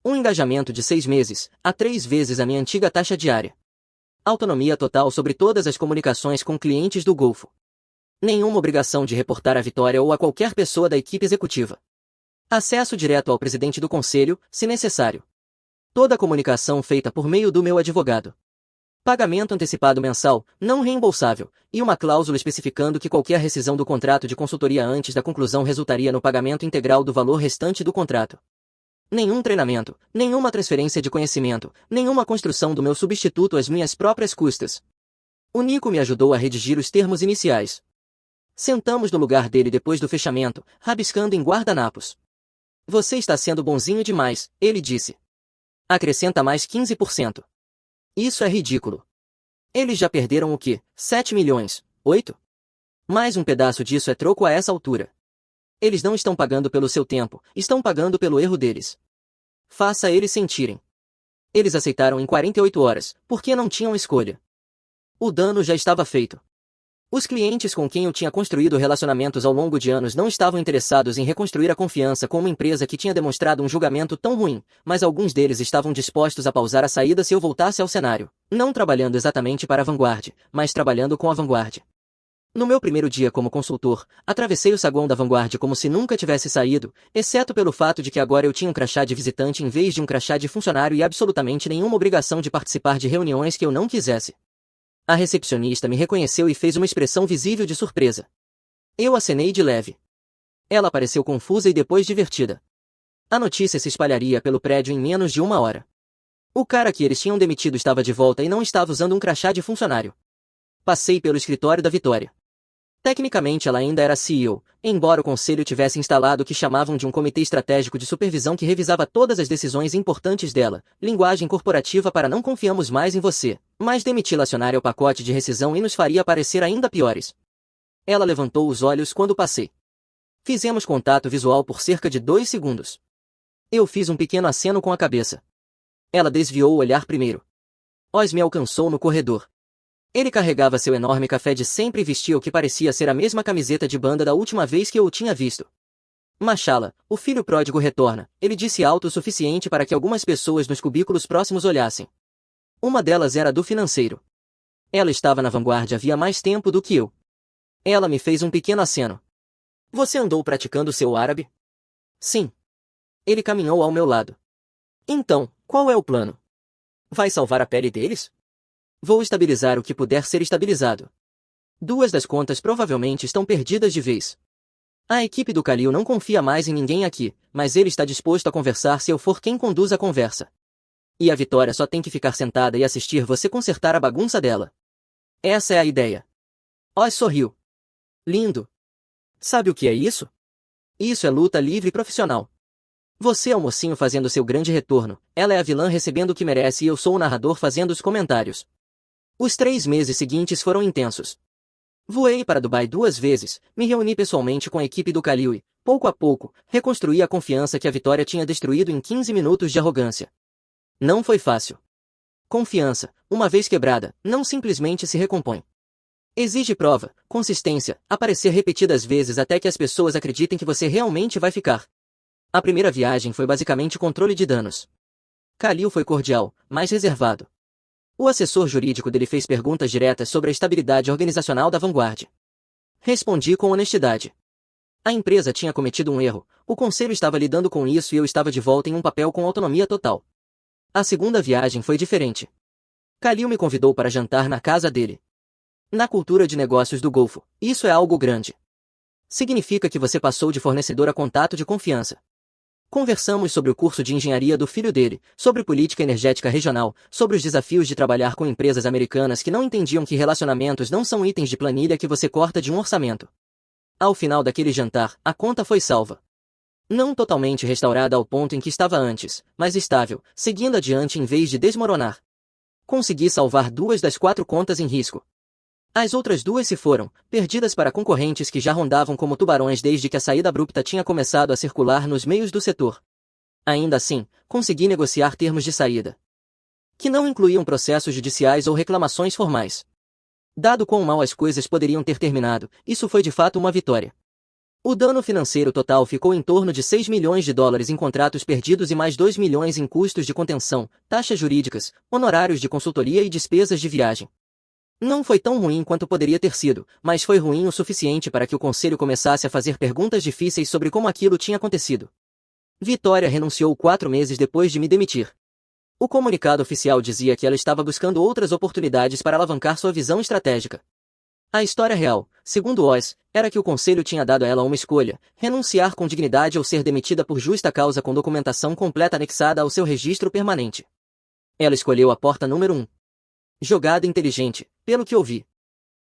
Um engajamento de 6 meses, a 3 vezes a minha antiga taxa diária. Autonomia total sobre todas as comunicações com clientes do Golfo. Nenhuma obrigação de reportar a Vitória ou a qualquer pessoa da equipe executiva. Acesso direto ao presidente do conselho, se necessário. Toda a comunicação feita por meio do meu advogado. Pagamento antecipado mensal, não reembolsável, e uma cláusula especificando que qualquer rescisão do contrato de consultoria antes da conclusão resultaria no pagamento integral do valor restante do contrato. Nenhum treinamento, nenhuma transferência de conhecimento, nenhuma construção do meu substituto às minhas próprias custas. O Nico me ajudou a redigir os termos iniciais. Sentamos no lugar dele depois do fechamento, rabiscando em guardanapos. Você está sendo bonzinho demais, ele disse. Acrescenta mais 15%. Isso é ridículo. Eles já perderam o quê? 7 milhões? 8? Mais um pedaço disso é troco a essa altura. Eles não estão pagando pelo seu tempo, estão pagando pelo erro deles. Faça eles sentirem. Eles aceitaram em 48 horas, porque não tinham escolha. O dano já estava feito. Os clientes com quem eu tinha construído relacionamentos ao longo de anos não estavam interessados em reconstruir a confiança com uma empresa que tinha demonstrado um julgamento tão ruim, mas alguns deles estavam dispostos a pausar a saída se eu voltasse ao cenário, não trabalhando exatamente para a Vanguard, mas trabalhando com a Vanguard. No meu primeiro dia como consultor, atravessei o saguão da Vanguard como se nunca tivesse saído, exceto pelo fato de que agora eu tinha um crachá de visitante em vez de um crachá de funcionário e absolutamente nenhuma obrigação de participar de reuniões que eu não quisesse. A recepcionista me reconheceu e fez uma expressão visível de surpresa. Eu acenei de leve. Ela pareceu confusa e depois divertida. A notícia se espalharia pelo prédio em menos de uma hora. O cara que eles tinham demitido estava de volta e não estava usando um crachá de funcionário. Passei pelo escritório da Vitória. Tecnicamente ela ainda era CEO, embora o conselho tivesse instalado o que chamavam de um comitê estratégico de supervisão que revisava todas as decisões importantes dela, linguagem corporativa para não confiamos mais em você, mas demiti-la acionar ao pacote de rescisão e nos faria parecer ainda piores. Ela levantou os olhos quando passei. Fizemos contato visual por cerca de 2 segundos. Eu fiz um pequeno aceno com a cabeça. Ela desviou o olhar primeiro. Oz me alcançou no corredor. Ele carregava seu enorme café de sempre e vestia o que parecia ser a mesma camiseta de banda da última vez que eu o tinha visto. Machala, o filho pródigo retorna, ele disse alto o suficiente para que algumas pessoas nos cubículos próximos olhassem. Uma delas era do financeiro. Ela estava na vanguarda havia mais tempo do que eu. Ela me fez um pequeno aceno. Você andou praticando seu árabe? Sim. Ele caminhou ao meu lado. Então, qual é o plano? Vai salvar a pele deles? Vou estabilizar o que puder ser estabilizado. 2 das contas provavelmente estão perdidas de vez. A equipe do Khalil não confia mais em ninguém aqui, mas ele está disposto a conversar se eu for quem conduz a conversa. E a Vitória só tem que ficar sentada e assistir você consertar a bagunça dela. Essa é a ideia. Oz sorriu. Lindo. Sabe o que é isso? Isso é luta livre profissional. Você é o mocinho fazendo seu grande retorno, ela é a vilã recebendo o que merece e eu sou o narrador fazendo os comentários. Os 3 meses seguintes foram intensos. Voei para Dubai 2 vezes, me reuni pessoalmente com a equipe do Khalil e, pouco a pouco, reconstruí a confiança que a Vitória tinha destruído em 15 minutos de arrogância. Não foi fácil. Confiança, uma vez quebrada, não simplesmente se recompõe. Exige prova, consistência, aparecer repetidas vezes até que as pessoas acreditem que você realmente vai ficar. A primeira viagem foi basicamente controle de danos. Khalil foi cordial, mas reservado. O assessor jurídico dele fez perguntas diretas sobre a estabilidade organizacional da Vanguard. Respondi com honestidade. A empresa tinha cometido um erro, o conselho estava lidando com isso e eu estava de volta em um papel com autonomia total. A segunda viagem foi diferente. Khalil me convidou para jantar na casa dele. Na cultura de negócios do Golfo, isso é algo grande. Significa que você passou de fornecedor a contato de confiança. Conversamos sobre o curso de engenharia do filho dele, sobre política energética regional, sobre os desafios de trabalhar com empresas americanas que não entendiam que relacionamentos não são itens de planilha que você corta de um orçamento. Ao final daquele jantar, a conta foi salva. Não totalmente restaurada ao ponto em que estava antes, mas estável, seguindo adiante em vez de desmoronar. Consegui salvar 2 das 4 contas em risco. As outras 2 se foram, perdidas para concorrentes que já rondavam como tubarões desde que a saída abrupta tinha começado a circular nos meios do setor. Ainda assim, consegui negociar termos de saída, que não incluíam processos judiciais ou reclamações formais. Dado quão mal as coisas poderiam ter terminado, isso foi de fato uma vitória. O dano financeiro total ficou em torno de 6 milhões de dólares em contratos perdidos e mais 2 milhões em custos de contenção, taxas jurídicas, honorários de consultoria e despesas de viagem. Não foi tão ruim quanto poderia ter sido, mas foi ruim o suficiente para que o conselho começasse a fazer perguntas difíceis sobre como aquilo tinha acontecido. Vitória renunciou 4 meses depois de me demitir. O comunicado oficial dizia que ela estava buscando outras oportunidades para alavancar sua visão estratégica. A história real, segundo Oz, era que o conselho tinha dado a ela uma escolha: renunciar com dignidade ou ser demitida por justa causa com documentação completa anexada ao seu registro permanente. Ela escolheu a porta número 1. Jogada inteligente, pelo que ouvi.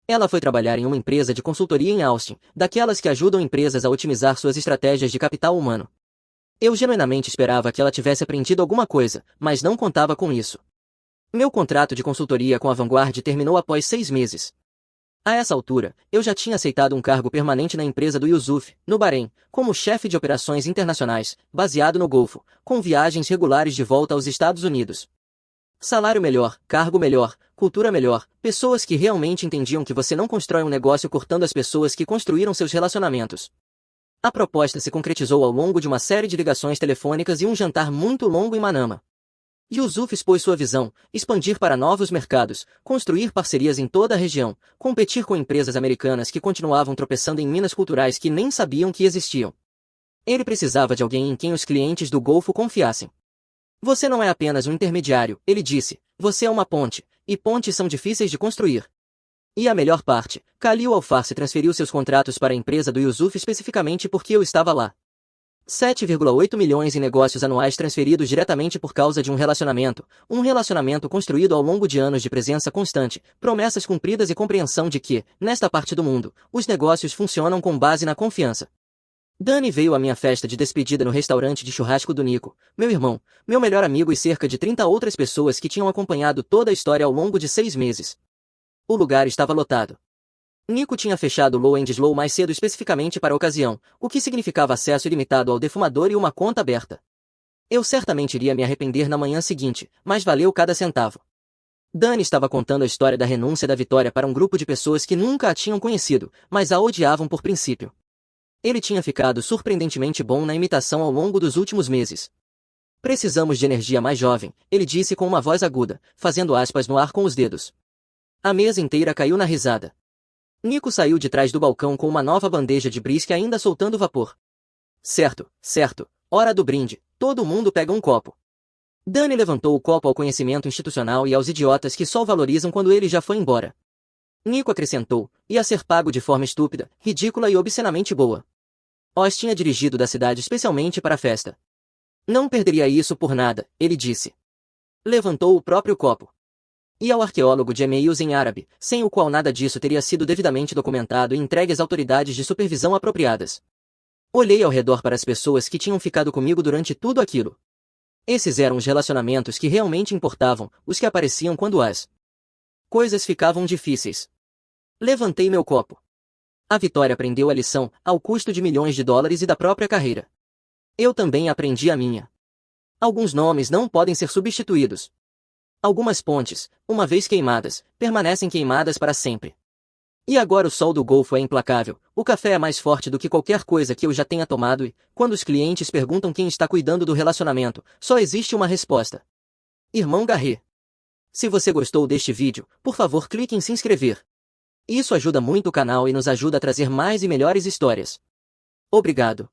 Ela foi trabalhar em uma empresa de consultoria em Austin, daquelas que ajudam empresas a otimizar suas estratégias de capital humano. Eu genuinamente esperava que ela tivesse aprendido alguma coisa, mas não contava com isso. Meu contrato de consultoria com a Vanguard terminou após 6 meses. A essa altura, eu já tinha aceitado um cargo permanente na empresa do Yusuf, no Bahrein, como chefe de operações internacionais, baseado no Golfo, com viagens regulares de volta aos Estados Unidos. Salário melhor, cargo melhor, cultura melhor, pessoas que realmente entendiam que você não constrói um negócio cortando as pessoas que construíram seus relacionamentos. A proposta se concretizou ao longo de uma série de ligações telefônicas e um jantar muito longo em Manama. Yusuf expôs sua visão: expandir para novos mercados, construir parcerias em toda a região, competir com empresas americanas que continuavam tropeçando em minas culturais que nem sabiam que existiam. Ele precisava de alguém em quem os clientes do Golfo confiassem. Você não é apenas um intermediário, ele disse, você é uma ponte, e pontes são difíceis de construir. E a melhor parte, Khalil Al-Farsi transferiu seus contratos para a empresa do Yusuf especificamente porque eu estava lá. 7,8 milhões em negócios anuais transferidos diretamente por causa de um relacionamento construído ao longo de anos de presença constante, promessas cumpridas e compreensão de que, nesta parte do mundo, os negócios funcionam com base na confiança. Dani veio à minha festa de despedida no restaurante de churrasco do Nico, meu irmão, meu melhor amigo e cerca de 30 outras pessoas que tinham acompanhado toda a história ao longo de 6 meses. O lugar estava lotado. Nico tinha fechado o Low and Slow mais cedo especificamente para a ocasião, o que significava acesso ilimitado ao defumador e uma conta aberta. Eu certamente iria me arrepender na manhã seguinte, mas valeu cada centavo. Dani estava contando a história da renúncia da Vitória para um grupo de pessoas que nunca a tinham conhecido, mas a odiavam por princípio. Ele tinha ficado surpreendentemente bom na imitação ao longo dos últimos meses. Precisamos de energia mais jovem, ele disse com uma voz aguda, fazendo aspas no ar com os dedos. A mesa inteira caiu na risada. Nico saiu de trás do balcão com uma nova bandeja de brisket ainda soltando vapor. Certo, certo, hora do brinde, todo mundo pega um copo. Dani levantou o copo ao conhecimento institucional e aos idiotas que só o valorizam quando ele já foi embora. Nico acrescentou, ia ser pago de forma estúpida, ridícula e obscenamente boa. Oz tinha dirigido da cidade especialmente para a festa. Não perderia isso por nada, ele disse. Levantou o próprio copo. E ao arqueólogo de e-mails em árabe, sem o qual nada disso teria sido devidamente documentado e entregue às autoridades de supervisão apropriadas. Olhei ao redor para as pessoas que tinham ficado comigo durante tudo aquilo. Esses eram os relacionamentos que realmente importavam, os que apareciam quando as coisas ficavam difíceis. Levantei meu copo. A Vitória aprendeu a lição, ao custo de milhões de dólares e da própria carreira. Eu também aprendi a minha. Alguns nomes não podem ser substituídos. Algumas pontes, uma vez queimadas, permanecem queimadas para sempre. E agora o sol do Golfo é implacável, o café é mais forte do que qualquer coisa que eu já tenha tomado e, quando os clientes perguntam quem está cuidando do relacionamento, só existe uma resposta. Irmão Garret. Se você gostou deste vídeo, por favor clique em se inscrever. Isso ajuda muito o canal e nos ajuda a trazer mais e melhores histórias. Obrigado.